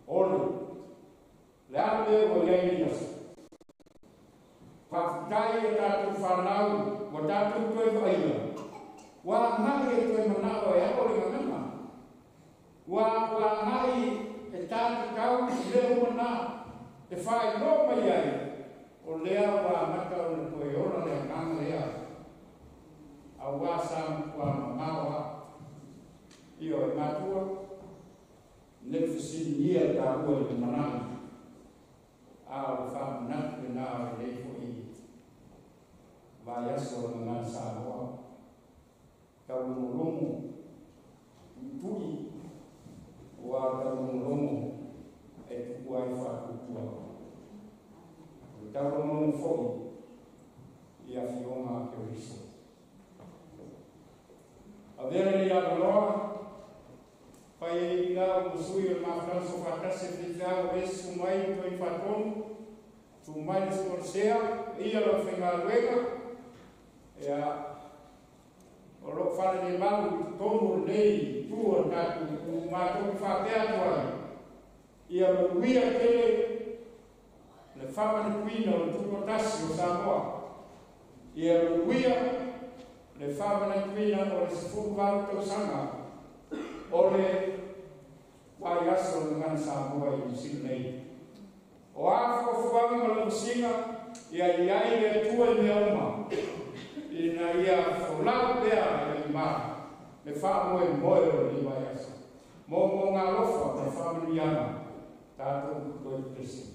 Ole. Le arfi o lea inas. Whaftai e tātou whanau. Wa tātou koe whaia. Wa ngai e koe manao e ako le ngana. Wa ngai e tātou kau leo mana e whai no mai ai o lea wā maka o le koe ora lea kanga lea a wā sāmu kua mamawa i o e mātua ne whisini ia tā ua i manana a o whamanatu e nā o le fo i vai aso o ngā sāmoa ka unolongo tui wa tarongo e kua i whakutua. Tarongo foi i a whionga ke riso. A vera ni a roa, pai e i ngā musui o ngā franso whakase whiwhau esu mai to i whatonu, tu mai ni skorsea, i a lo whenga luega, e a o lo whare ni mau tonu nei tua nātu mātou whapea tuai. Ia ruia kele le whamana kuina o tuko tasi o Samoa. Ia ruia le whamana kuina o le sifuku wau tau sanga. O le wai aso o ngana Samoa i Sydney. O awha fuanga ma le musinga, ia iai le tua i mea uma. Ina ia wholau pea i maa. Me wha moe o li wai aso. Mo ngā lofa te whamiri ana, tātou kutoi presi.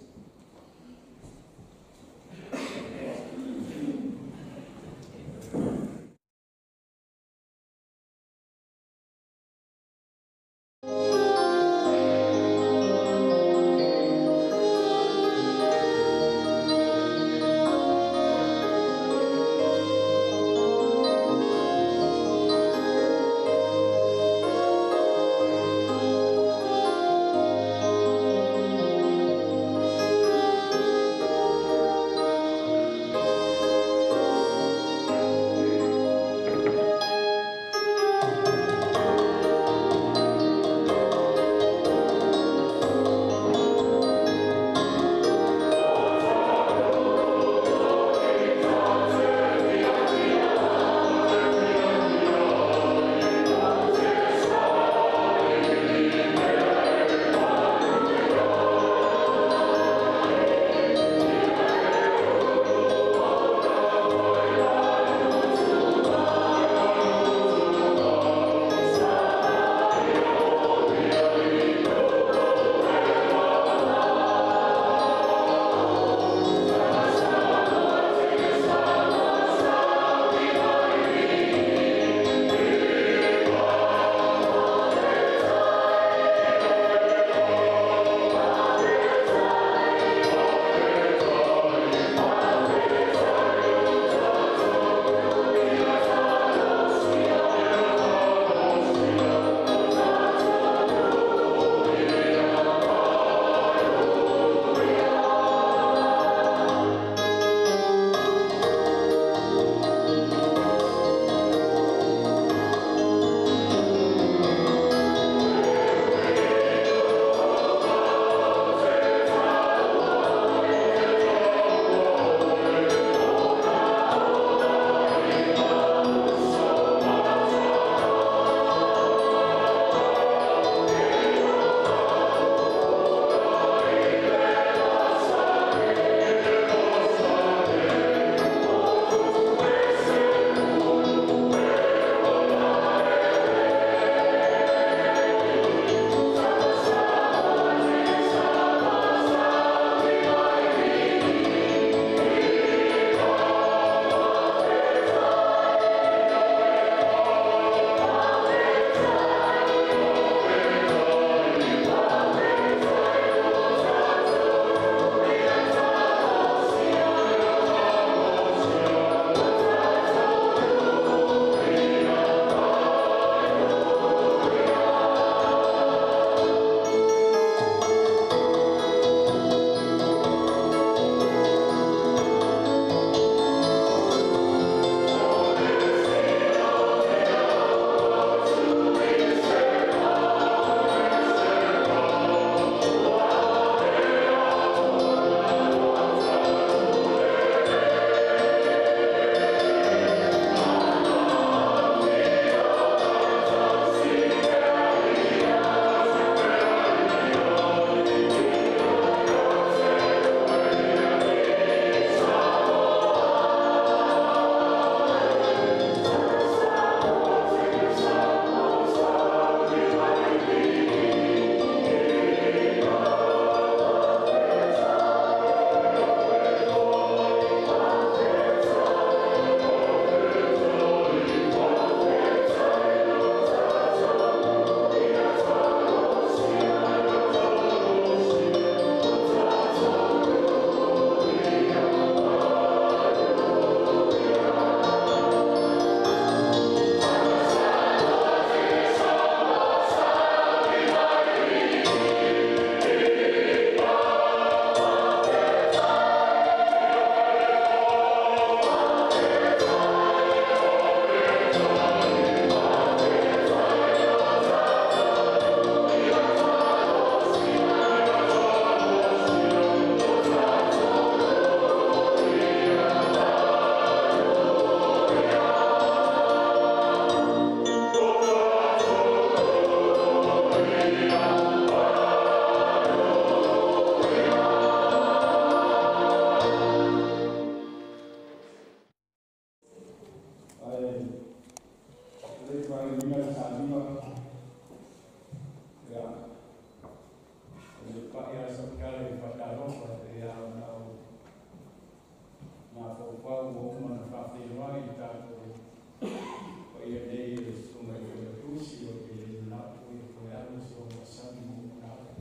pau o mana whawhenua I tātou. O ia nei e sunga I o tusi o ke nāpu I koe anu so masani mo nāpu.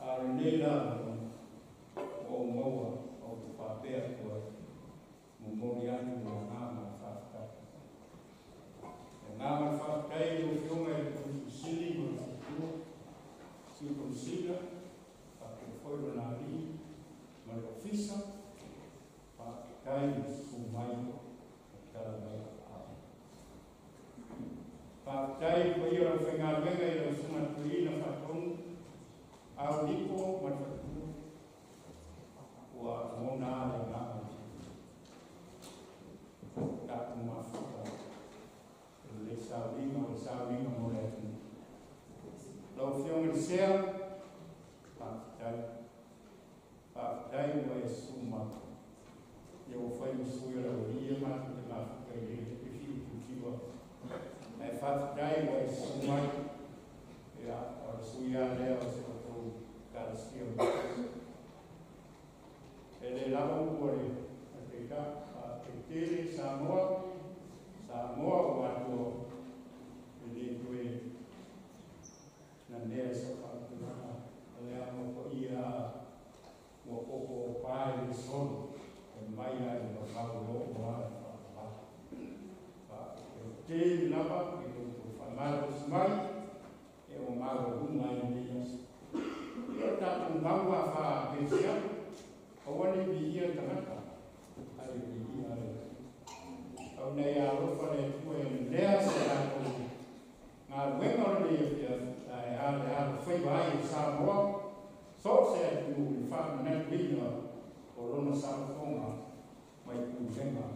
Are nei la o maua o te whapea koe mo mori anu o ngāma whawhaka. E ngāma whawhakai o whionga I kutu sili mo te si konsila, whake whoiro nā ri, mai o fisa, whakakai o maiko, kara mai a. Whakakai ko I o whenga wenga I o sunga tuina whakonu, au lipo mai whakunu, ua mona ale ngā mai. Tāku mawhaka, le sauringa mo le tunu. Lau whionga I sea, whakatai mo e suma. Ia o whai usui ra o ia matu te mawhaka I le te whiu kutiwa. E whakatai mo e suma. Ia o sui a lea o se kotou karaskia mo. E le lava uore, a te ka, a te tere Samoa o atua. E le tue na nea sa whakatuna. Lea mo ko ia mo koko pae le solo. E mai ai mo kau loko ana whakatuna. E te lava, e ko whamaro smai, e o maro unga I neas. Ia tātou maua wha pesia, o wane bihia tanaka, ai bihia re. Au nei a rofa le tue lea se tātou ngā wenga o le ia ai ale whai vai I Samoa, so se atu I whamanatuina o rona Samoa mai kuhenga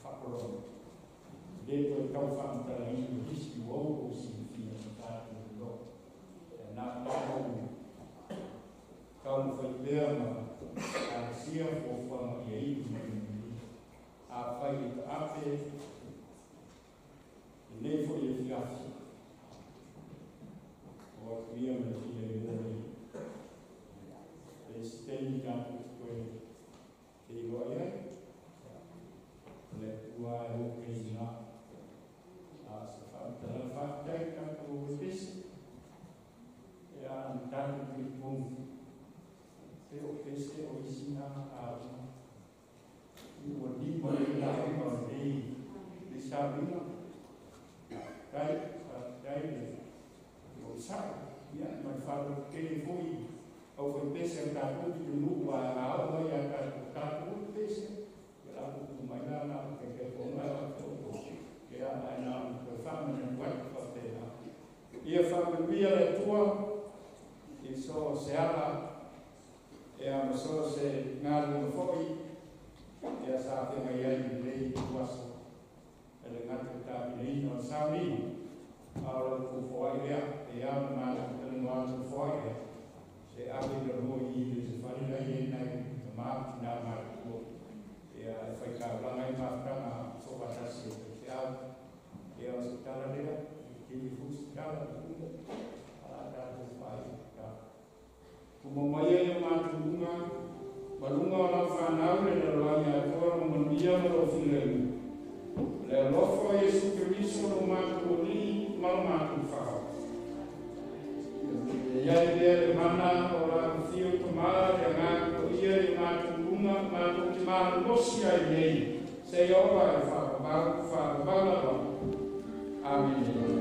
whakorona. Le toi kau whamatara I o hisi wau o si whia I tātou lo. E nā tātou kau whai pēr ma a sia o whanga I eiru mai ni. A whai I ka ape, e ne fo I whiafi. O ia me fia I mori. E steni tātou koe te iwa iai. Le ua e o kei ngā. A se whaatara whaatai tātou o pese. E a tātou ki pōngu. Te o pese o isina a uma. I o nima I lai ma rei. Le sāwina. Kai, whaatai le. O sara, ia mai whāro kere fui, au whai pese a tātou ki nuu a ao mai a tātou pese, ia la kuku mai nana, ke whonga a tōko, ke a mai nana, ke whamana wai whapea. Ia whamanuia le tua, I so se ala, e a maso se ngāru na whoi, e a sāwhi mai ai I lei I tuaso, e le ngātu tāpini no saunima, Aura ku whai rea, e au mana kutana noa tu whai rea. Se awe na roa I se whare nei e nei, ka maa ki nā mara kua. E a whai ka ranga I mawhakanga, so watasi e te au. E au se tala rea, ki I fusi tala kua. A tātou whai ka. Kuma mai e mātu unga, marunga o na whanau le na roangi a toa mo manuia ma ro whileu. Le alofo Jesu Kiriso o mātu o li, Mātu whao. Iai lea le mana o la whio tomara le ngā ko ia I mātu unga, mātu te mātu nosi ai nei. Se oa e whakabala. Amen.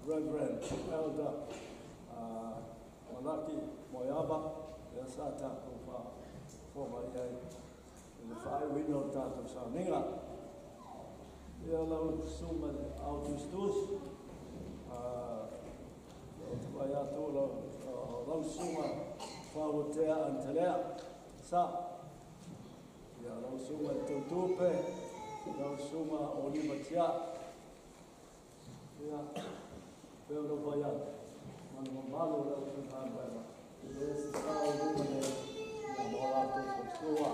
Reverend Elder Malaki Moyaba, Sata for my the 5 window tato Saninga. Yellow Suman Augustus, Vayatolo, Rosuma, Favotea and Telea, Sa, Yellow Suma Tutupe, Rosuma Olivatia. Pedro Boyan, Manomalo, this is how we do it. Morato Sua.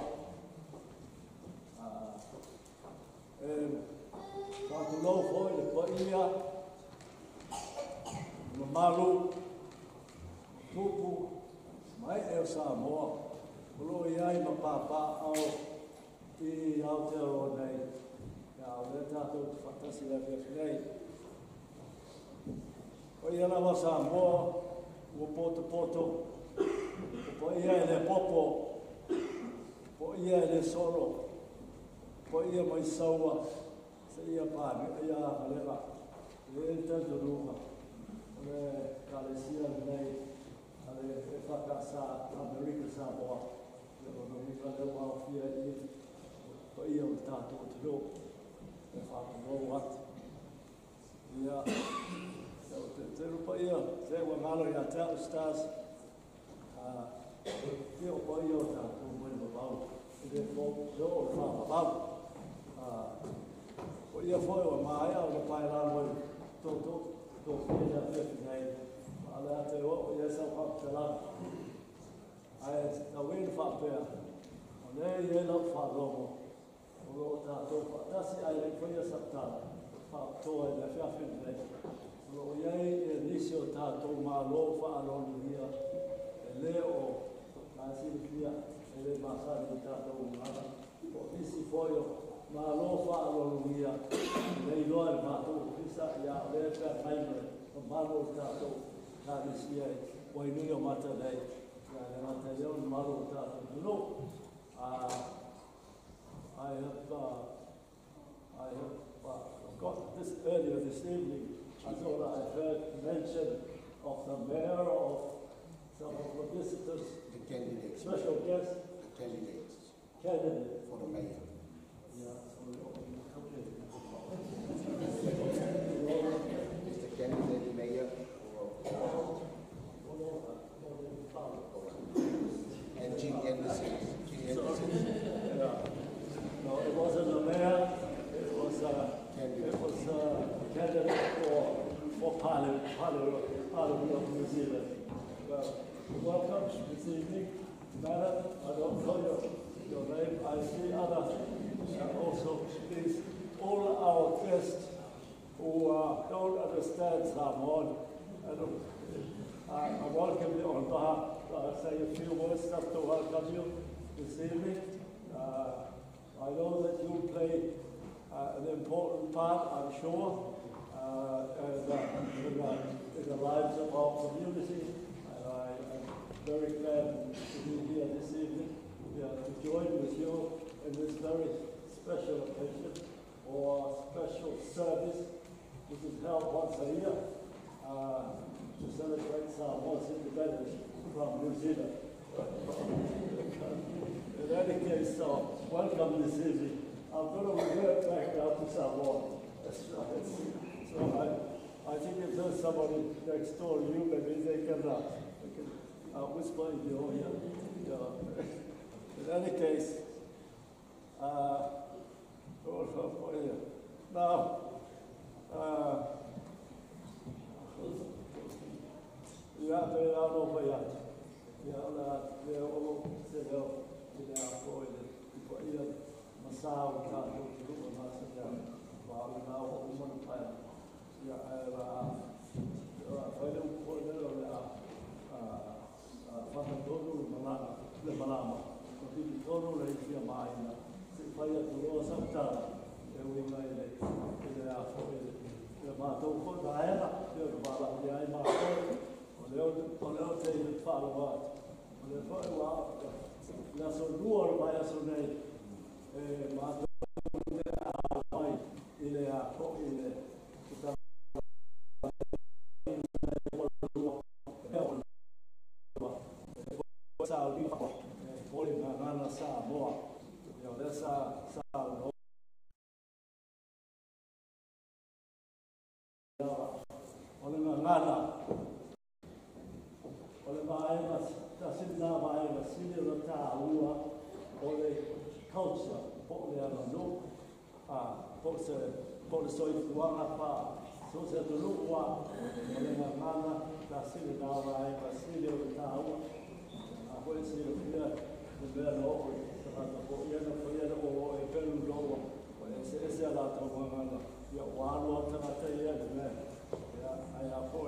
Patulo foi de Bahia, Malu, Tupu, Mai El Samoa, Uluiai Mapapa, ao e ao Tero Nei, ao Letato Fantasia Nei. O ia lava Samoa, o Poto, o ia ele popo, o ia ele solo, o ia mai saua, se ia pane, ia halega, ele tanto ruma, ele calesia nei, ele fakasa America Samoa, ele não me fala mal fia ele, o ia o tato o tro, ele fala what, ia Te rupa ia, te wangalo ia te stars, te rupa ia o tātou mai mabau, te fō o wha mabau. O ia whoi o maia o le pai rā moi, tō whia whia nei, ale a te o ia sau whak te rā. Ai, na wēn whapea, o ne ia lau wharongo, o lo tātou whatasi ai le whia saptara, whaptoa i le whiawhin nei. Lo iai e nisi o tātou mālo whaalonu hia, e leo kāsi whia, e le māsari o tātou ngara. O nisi whoio mālo whaalonu hia, le iloa e mātou whisa ia lea pia maimere, o mālo o tātou kāsi ai, o inui o mata nei, ia le mata leo ni mālo o tātou. No, I have got this earlier this evening. I thought I heard mention of the mayor of some of the visitors special guest candidates candidate. for the mayor. Yeah, Is the candidate mayor and Jim Anderson? No, it wasn't a mayor. It was a candidate for Parliament of New Zealand. Well, welcome this evening, Madam. I don't know your name. I see other also these all our guests who don't understand Samoan. I welcome you on behalf. Say a few words just to welcome you this evening. I know that you play an important part, I'm sure, in the lives of our community. And I'm very glad to be here this evening to join with you in this very special occasion or special service, which is held once a year to celebrate Samoa's independence from New Zealand. In any case, welcome this evening. I'm going to revert back now to Samoa. So I think if there's somebody next door to you, maybe they can whisper in your ear. In any case, now, you have to out over here. They're all set out in our point. Masao Tato, Masaya, while now woman plan. I don't put it on Fatatoru Malama, the Malama, but the total Latia Mine, the fire to Rosa Tana, and we made it in the afternoon. The Mato for Diana, the Bala, the Aima, or they'll take the follow up. The follow up, that's a rule by us on a Mato in the por soy kuanga pa so se to luwa ole na mana ta sile na wa pa sile o ta u a po sile pia de ver lo ta ta po ya o e pelu lo o ese la to mana ya wa lo ta ta ya de me ya ai a po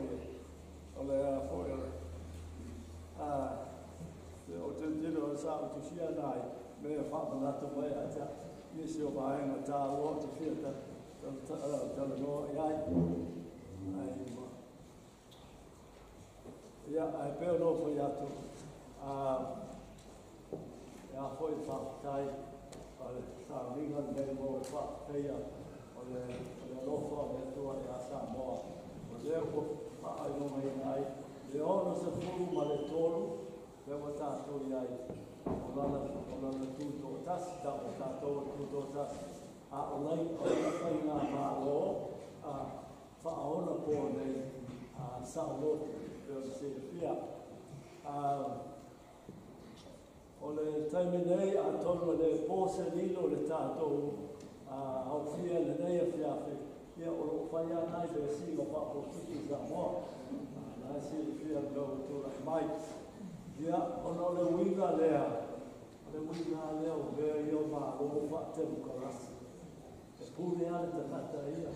ole a po se o te dilo sa tu sia dai me fa na to vai a ta Io vai a ta lo to fieta I peo no foi atu. Foi whakatai, sa ringa nei mo whakateia, o le lofa me tua e a Samoa. O leo ko ai no mei nei, le ono se furu ma le tolu, le wa tātou iai, o lana tūto tas, ta o tātou tūto tas. O lai whai ngā mālo, whaona pō nei Samoa, se pia. O le taimi nei, a tonu le pōse nilo le tātou, au fia le nei a whiawhi, ia o lo whai anai le singa whapo tiki Samoa, nai si fia gau tūra mai. Ia, ono le winga lea, o vea i o mālo, whaatemu karasi. Pune ale tata ia,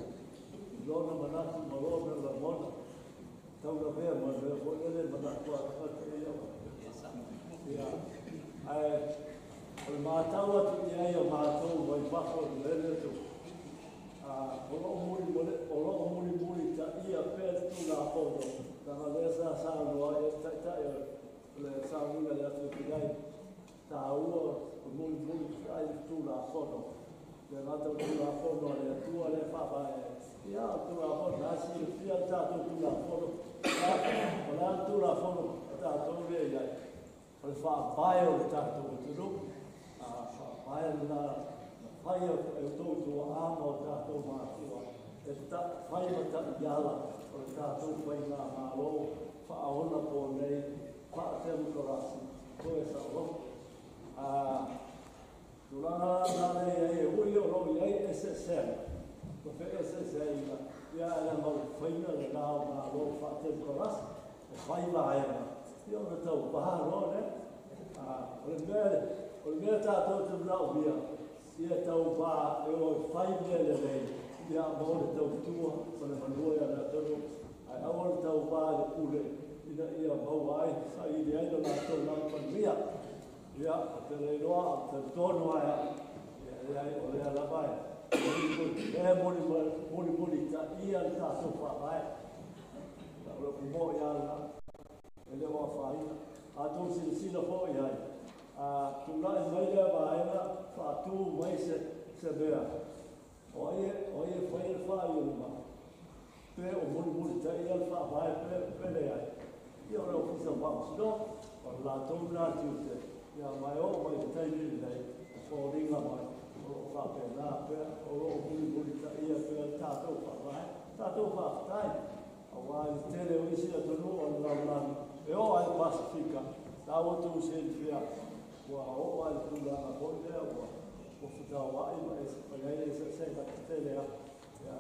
lona manatu malona la mona, taura vea mana, o ele manatu a tata ia. Ia, o mātau atu ia ia mātou, mai whako lele tu. O loo muri ta ia pēr tu ngā whono, tanga lesa sānoa e taitai le sānuinga le atu kirai, tā ua o muri ai tu ngā whono. Le mata tu la fono le tua le papa ya tu la fono nasi fia ta tu la fono o la tu la fono ta tu le ya o whaapai o le tātou turu, whaapai na whai o tōtua āma o tātou mātua, e whai o tātou iala o le tātou whai ngā mālo, whaahona pō nei, whaatemu korasi, koe sa o. Turanga nāne e ui o roi ei SSM, ko whi SSM, ia e mau whaina le nāo mālo whaatemu korasi, e whai vāenga. Ia o tau paharo, ne? O le mea tātou te mrau bia, ia tau pā e o whai mea le rei, ia mau le tau tua, o le manua ia na tonu, ai au le tau pā le pule, ia mau ai, sa i le aina nā tau nā panmia, ia o te reiroa, o te tonu aia, ia o le alabai, e mori ta ia le tātou pā mai, o le kumo ia la, ele wa faina a tu sila fo ia tu la mai le vaina fa tu mai se bea oye foi fa ia pe o mori ta ia fa vai pe le ai io lo fiso vamos no o la tu na tu te ia mai o mai ta ni le fo ringa mai o fa pe na pe o mori ta ia pe ta to fa vai ta to fa tai o vai tele o isi to no o la e o ai Pasifika, tā o tū se whia, wa o ai tūranga hondea, wa o whita wai, ma e whangai e se ka te lea,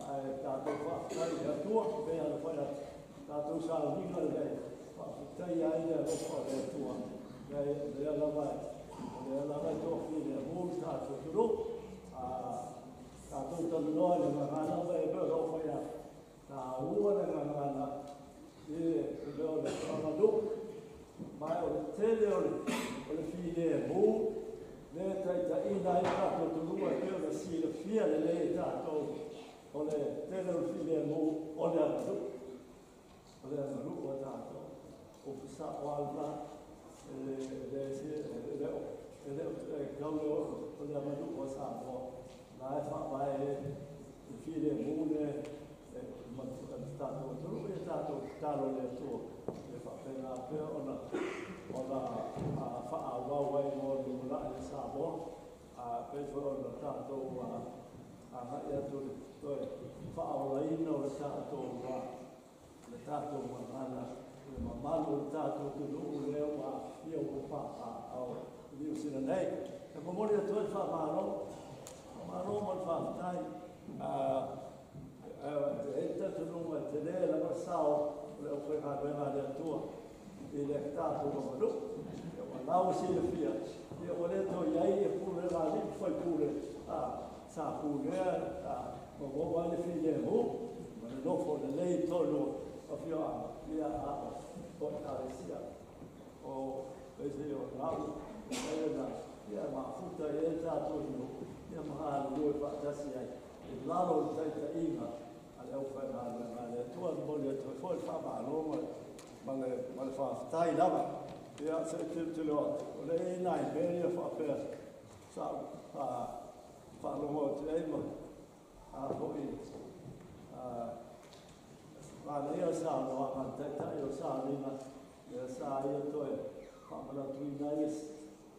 ai tātou whaakai, ea tua, mea na whaia, tātou sa ringa lei, whaakai ai lea rofa lea tua, lea lawai toki lea mūs tātou turu, tātou taminoa le ngangana, ma e bera o whaia, tā ua le ngangana, e leo le whamadu, mai o le tele o le whine e mū, le taita ina i tātou turua e peo le si le whia le le tātou, o le tele o le whine e mū, o le amadu o tātou, o pisa o alma, e kaule o le amadu o sāpo, nā e whapai le whine e mū le, tātou turu e tātou tālo le tua e whapena pia ona whaawau ai mō ni mula e sāmo pētua ona tātou ngai atu toi whaawalaina o le tātou mahana le mamanu le tātou tunu leo ia o pāpā au liu sina nei e mamori atu e whamaro mo le whamatai e tunu e te lea la masao le o whai hāwenga le atua i le tātou o manu e o nau si le fia e o le to iai e pūre la li whai pūre sa pūrea ma moa le fi le mu ma le nofo le lei tonu a fia ia o tāresia o pese o nau e na ia ma futa e tātou ia ma hālu e whaatasi ai e laro le taita inga au whai nā le tua mole atu e fwoi whamalo ma le whaatai lava ia se te loa o le e nai meri a whaapea sa whaalomo te eima a hoi whana ia sa noa ma taitai o sa rina le sa ia toe whamana tui nais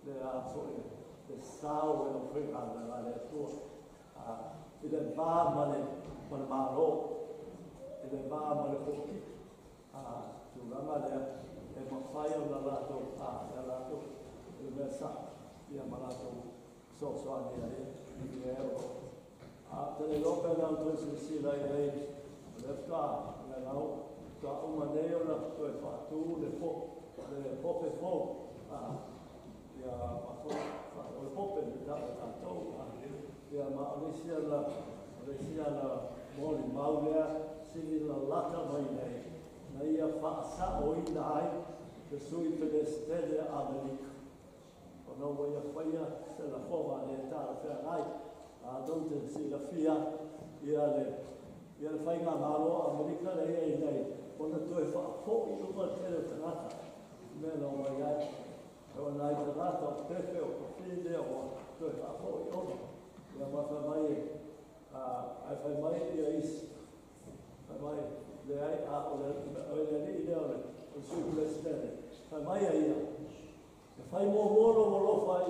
le a hoi le sao e o whai nā le atua i le vā ma le maro, e le vā ma le hoki, tu rama lea, e mawhai o na rato, na rato, e mea sa, ia ma rato, soani ai, i eo. Te le lope nau tō sila i rei, le wha, le nau, ka uma neo na koe whātū, le pope fō, ia o pope le tātou, ia ma alisia la mori maulea, sini la lata mai nei, na ia whaasa o i nai, te sui pene stele Amerika. O nau wa ia whaia, se la whoma le tāra whea nai, a doute si la fia, ia le whainga maro Amerika le ia i nei, o na tue whaafo i uma tele tanata, me no mai ai, o nai tanata o pepe o kofine o tue whaafo i ona, ia mawha mai ai whai mai ia isi. Whai mai, le ai o le ni i leo le, o sui plesitene. Whai mai a ia. E Fai mōmoro moro fai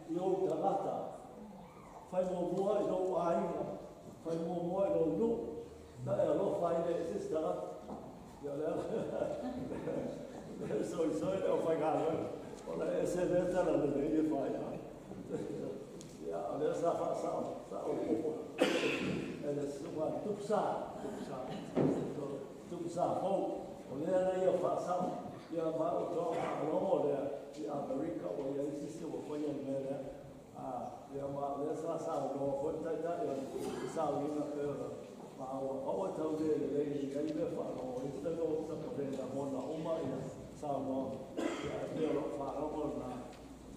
I o tangata. Fai mōmua I o aina. Fai mōmua I o nu. Na e alo fai ne sis tangata. Ia lea. Soi leo fai kāre. Ola e se veta na ne I fai. Ia lea sa fa sa o popo. Ele suma tupsa. Tupsa fau. O lea na ia fa sa. Ia ma o toa alomo lea. Ia Amerika o ia isisi o fai o mea. Ia ma lea sa o no fai taita ia sa o ina pera. Ma o tau le ia I me fa o ista no sa ka vena mona uma ia sa no. Ia lo fa o na.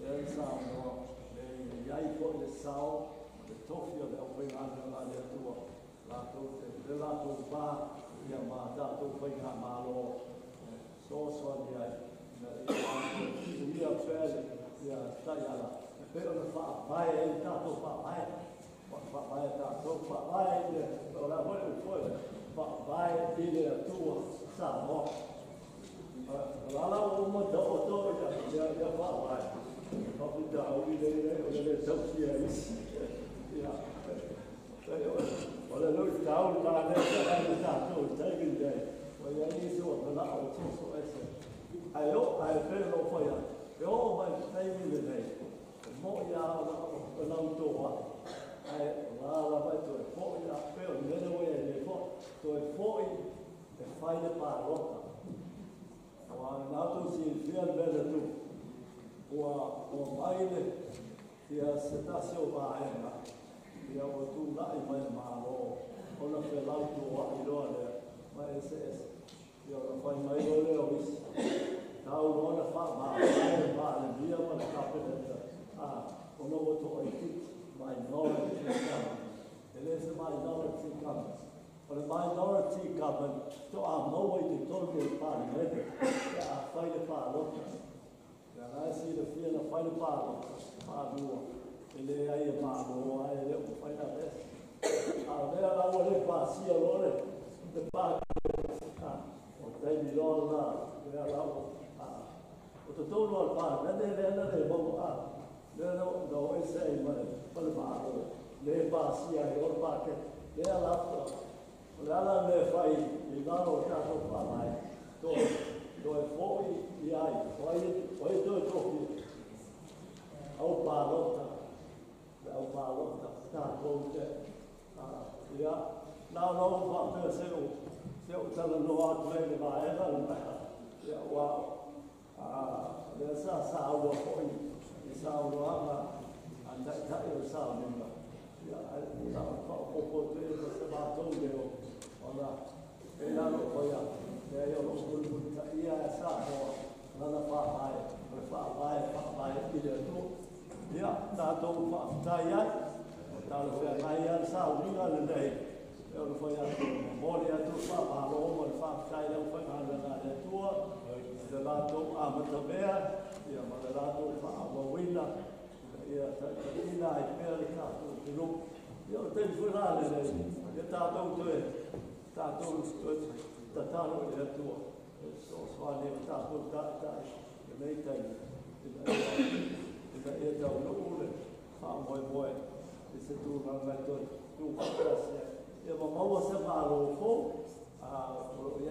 Ia sa no. Ia I po le sao. Le tofio le o fai ana la le tua. La tu ba. Ia ma ta tu fai na malo. So ia ia fele ia taiala pero na fa vai e tato fa vai tato fa vai ora foi vai ile tua sa mo la o mo do ia fa vai papo da o ile sofia ia ora lo tau la ne tato taking day ia isso na o so esse ai pera no foi eu vai sair de daí moia na autoa ai lá vai tu moia pera não é ele foi e faz de parota o nato se via bela tu o baile que a setação vai e o tu lá e vai malo o na pela autoa e olha mas esse eu não faz mais olha isso Tau rona wha maa le mia mana kapena o no to I think minority government. It is a minority government. But a minority government to no way to talk to parliament. Fight a parliament. And I see the fear of fight a parliament. Ele ai malo ai le fight a this. Avea la vole passi allora the park. O dai di loro la o tolo al pa le mo no ese mal le passi ai or pa che le la le fai il loro caso pa mai do foi di ai poi to au pa lotta sta ponte ya no fa per se o tala no atre le va ya wow le sa o foi sa o ama anda ta o sa memba ya sa o te se va tonge ona e la no poia e io lo sul ia sa o la fa vai ile tu ya ta to fa ta ya ta lo fa sa o ringa le dei eu foi a memória do fa lo mo fa ta ia fa na tua de lato a matabea ia malato fa awina ia ina I per capo di lu io te furale le tato tatalo le tua so ne tato e lei e da lu fa moi e se tu non vai tu e ma se malo fo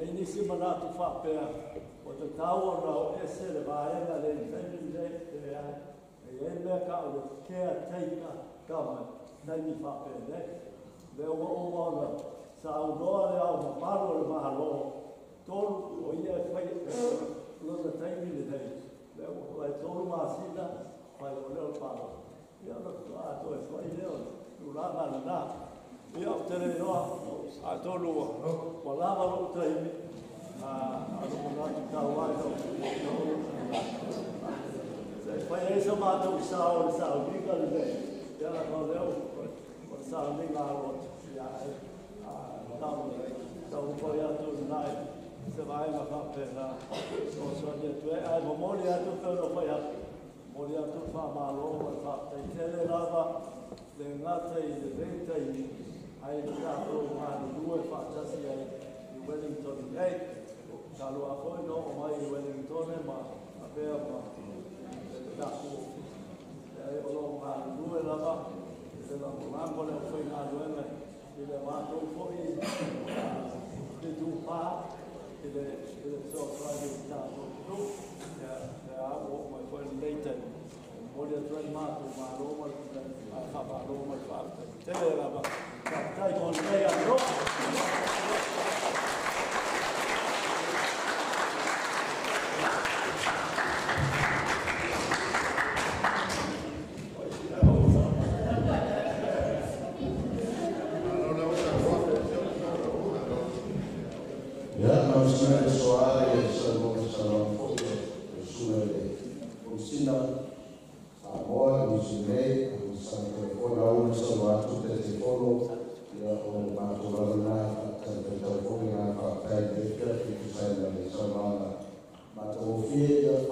e inizia malato fa per o te tau no ese le vai la le intendente e me ka o caretaker government nei mi fa per le o sa o le o paro le malo tol o ia fai lo da taimi le le o tol ma sina fai o le paro ia no to e fai le o la na ia te le no a tolu o lava lo taimi Fai essa mata o sal, diga le. Ela valeu, o sal nem lá outro. Então foi a tornar. Você vai na papela. Só de tu é, memória tu não foi a. Memória tu fa malo, fa tele lava, le ngata I le venta I ai ka pro ma due fa tasi ai Wellington Gate. Kalau aku no mai Wellington ma avea ma da mātou fōi te tūpā, te sōwhai tātou tū, te āo mai koe leitei. Mori atrai mātou mā Roma, a whapa Roma i whāpai. Te raba, tai kon nei anō. Hivi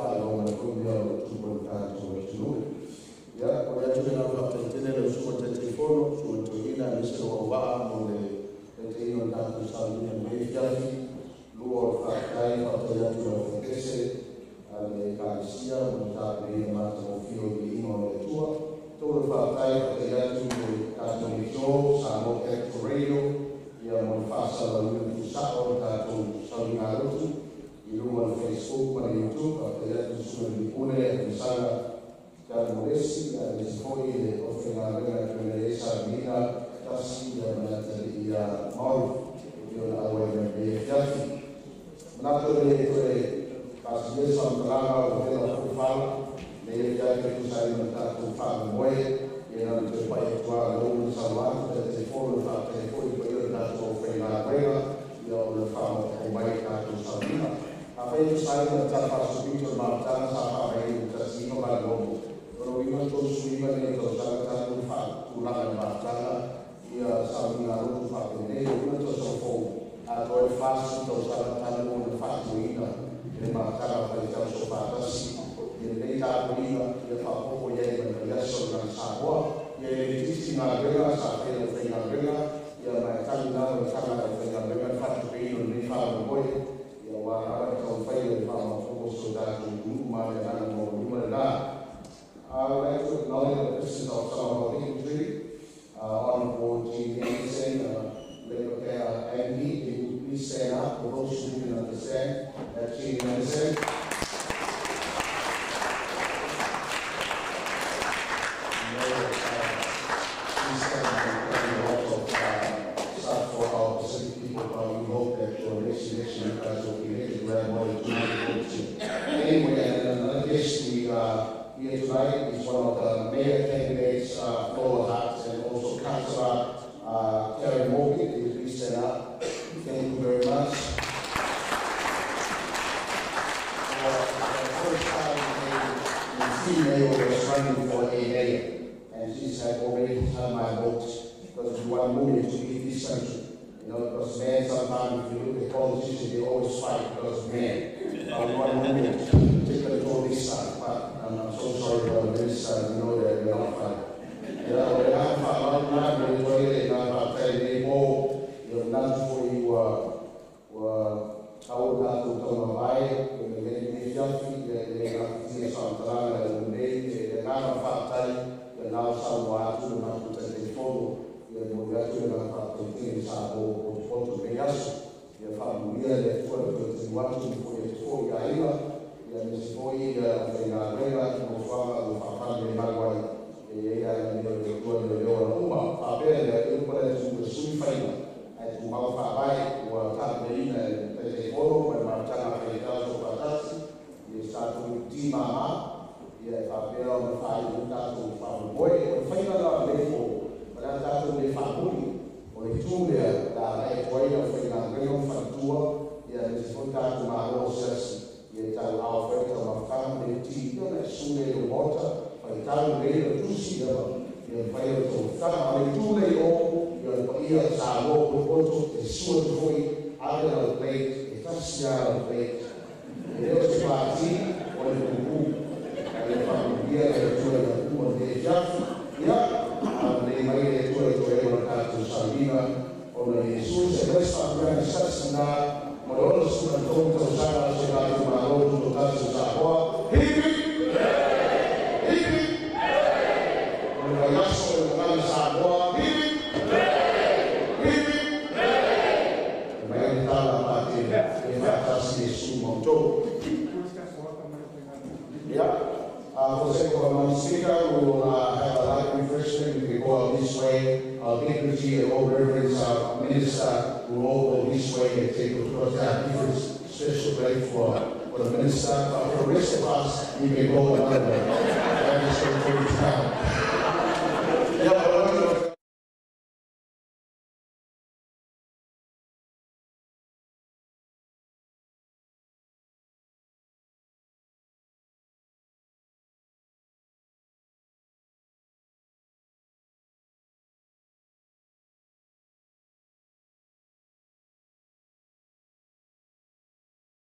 Madam Speaker, we will have a light refreshment. We can go out this way. Dignity and all reverence minister will all go this way and take a because there are different special place for the minister. But for the rest of us, we may go another way. That is for the town.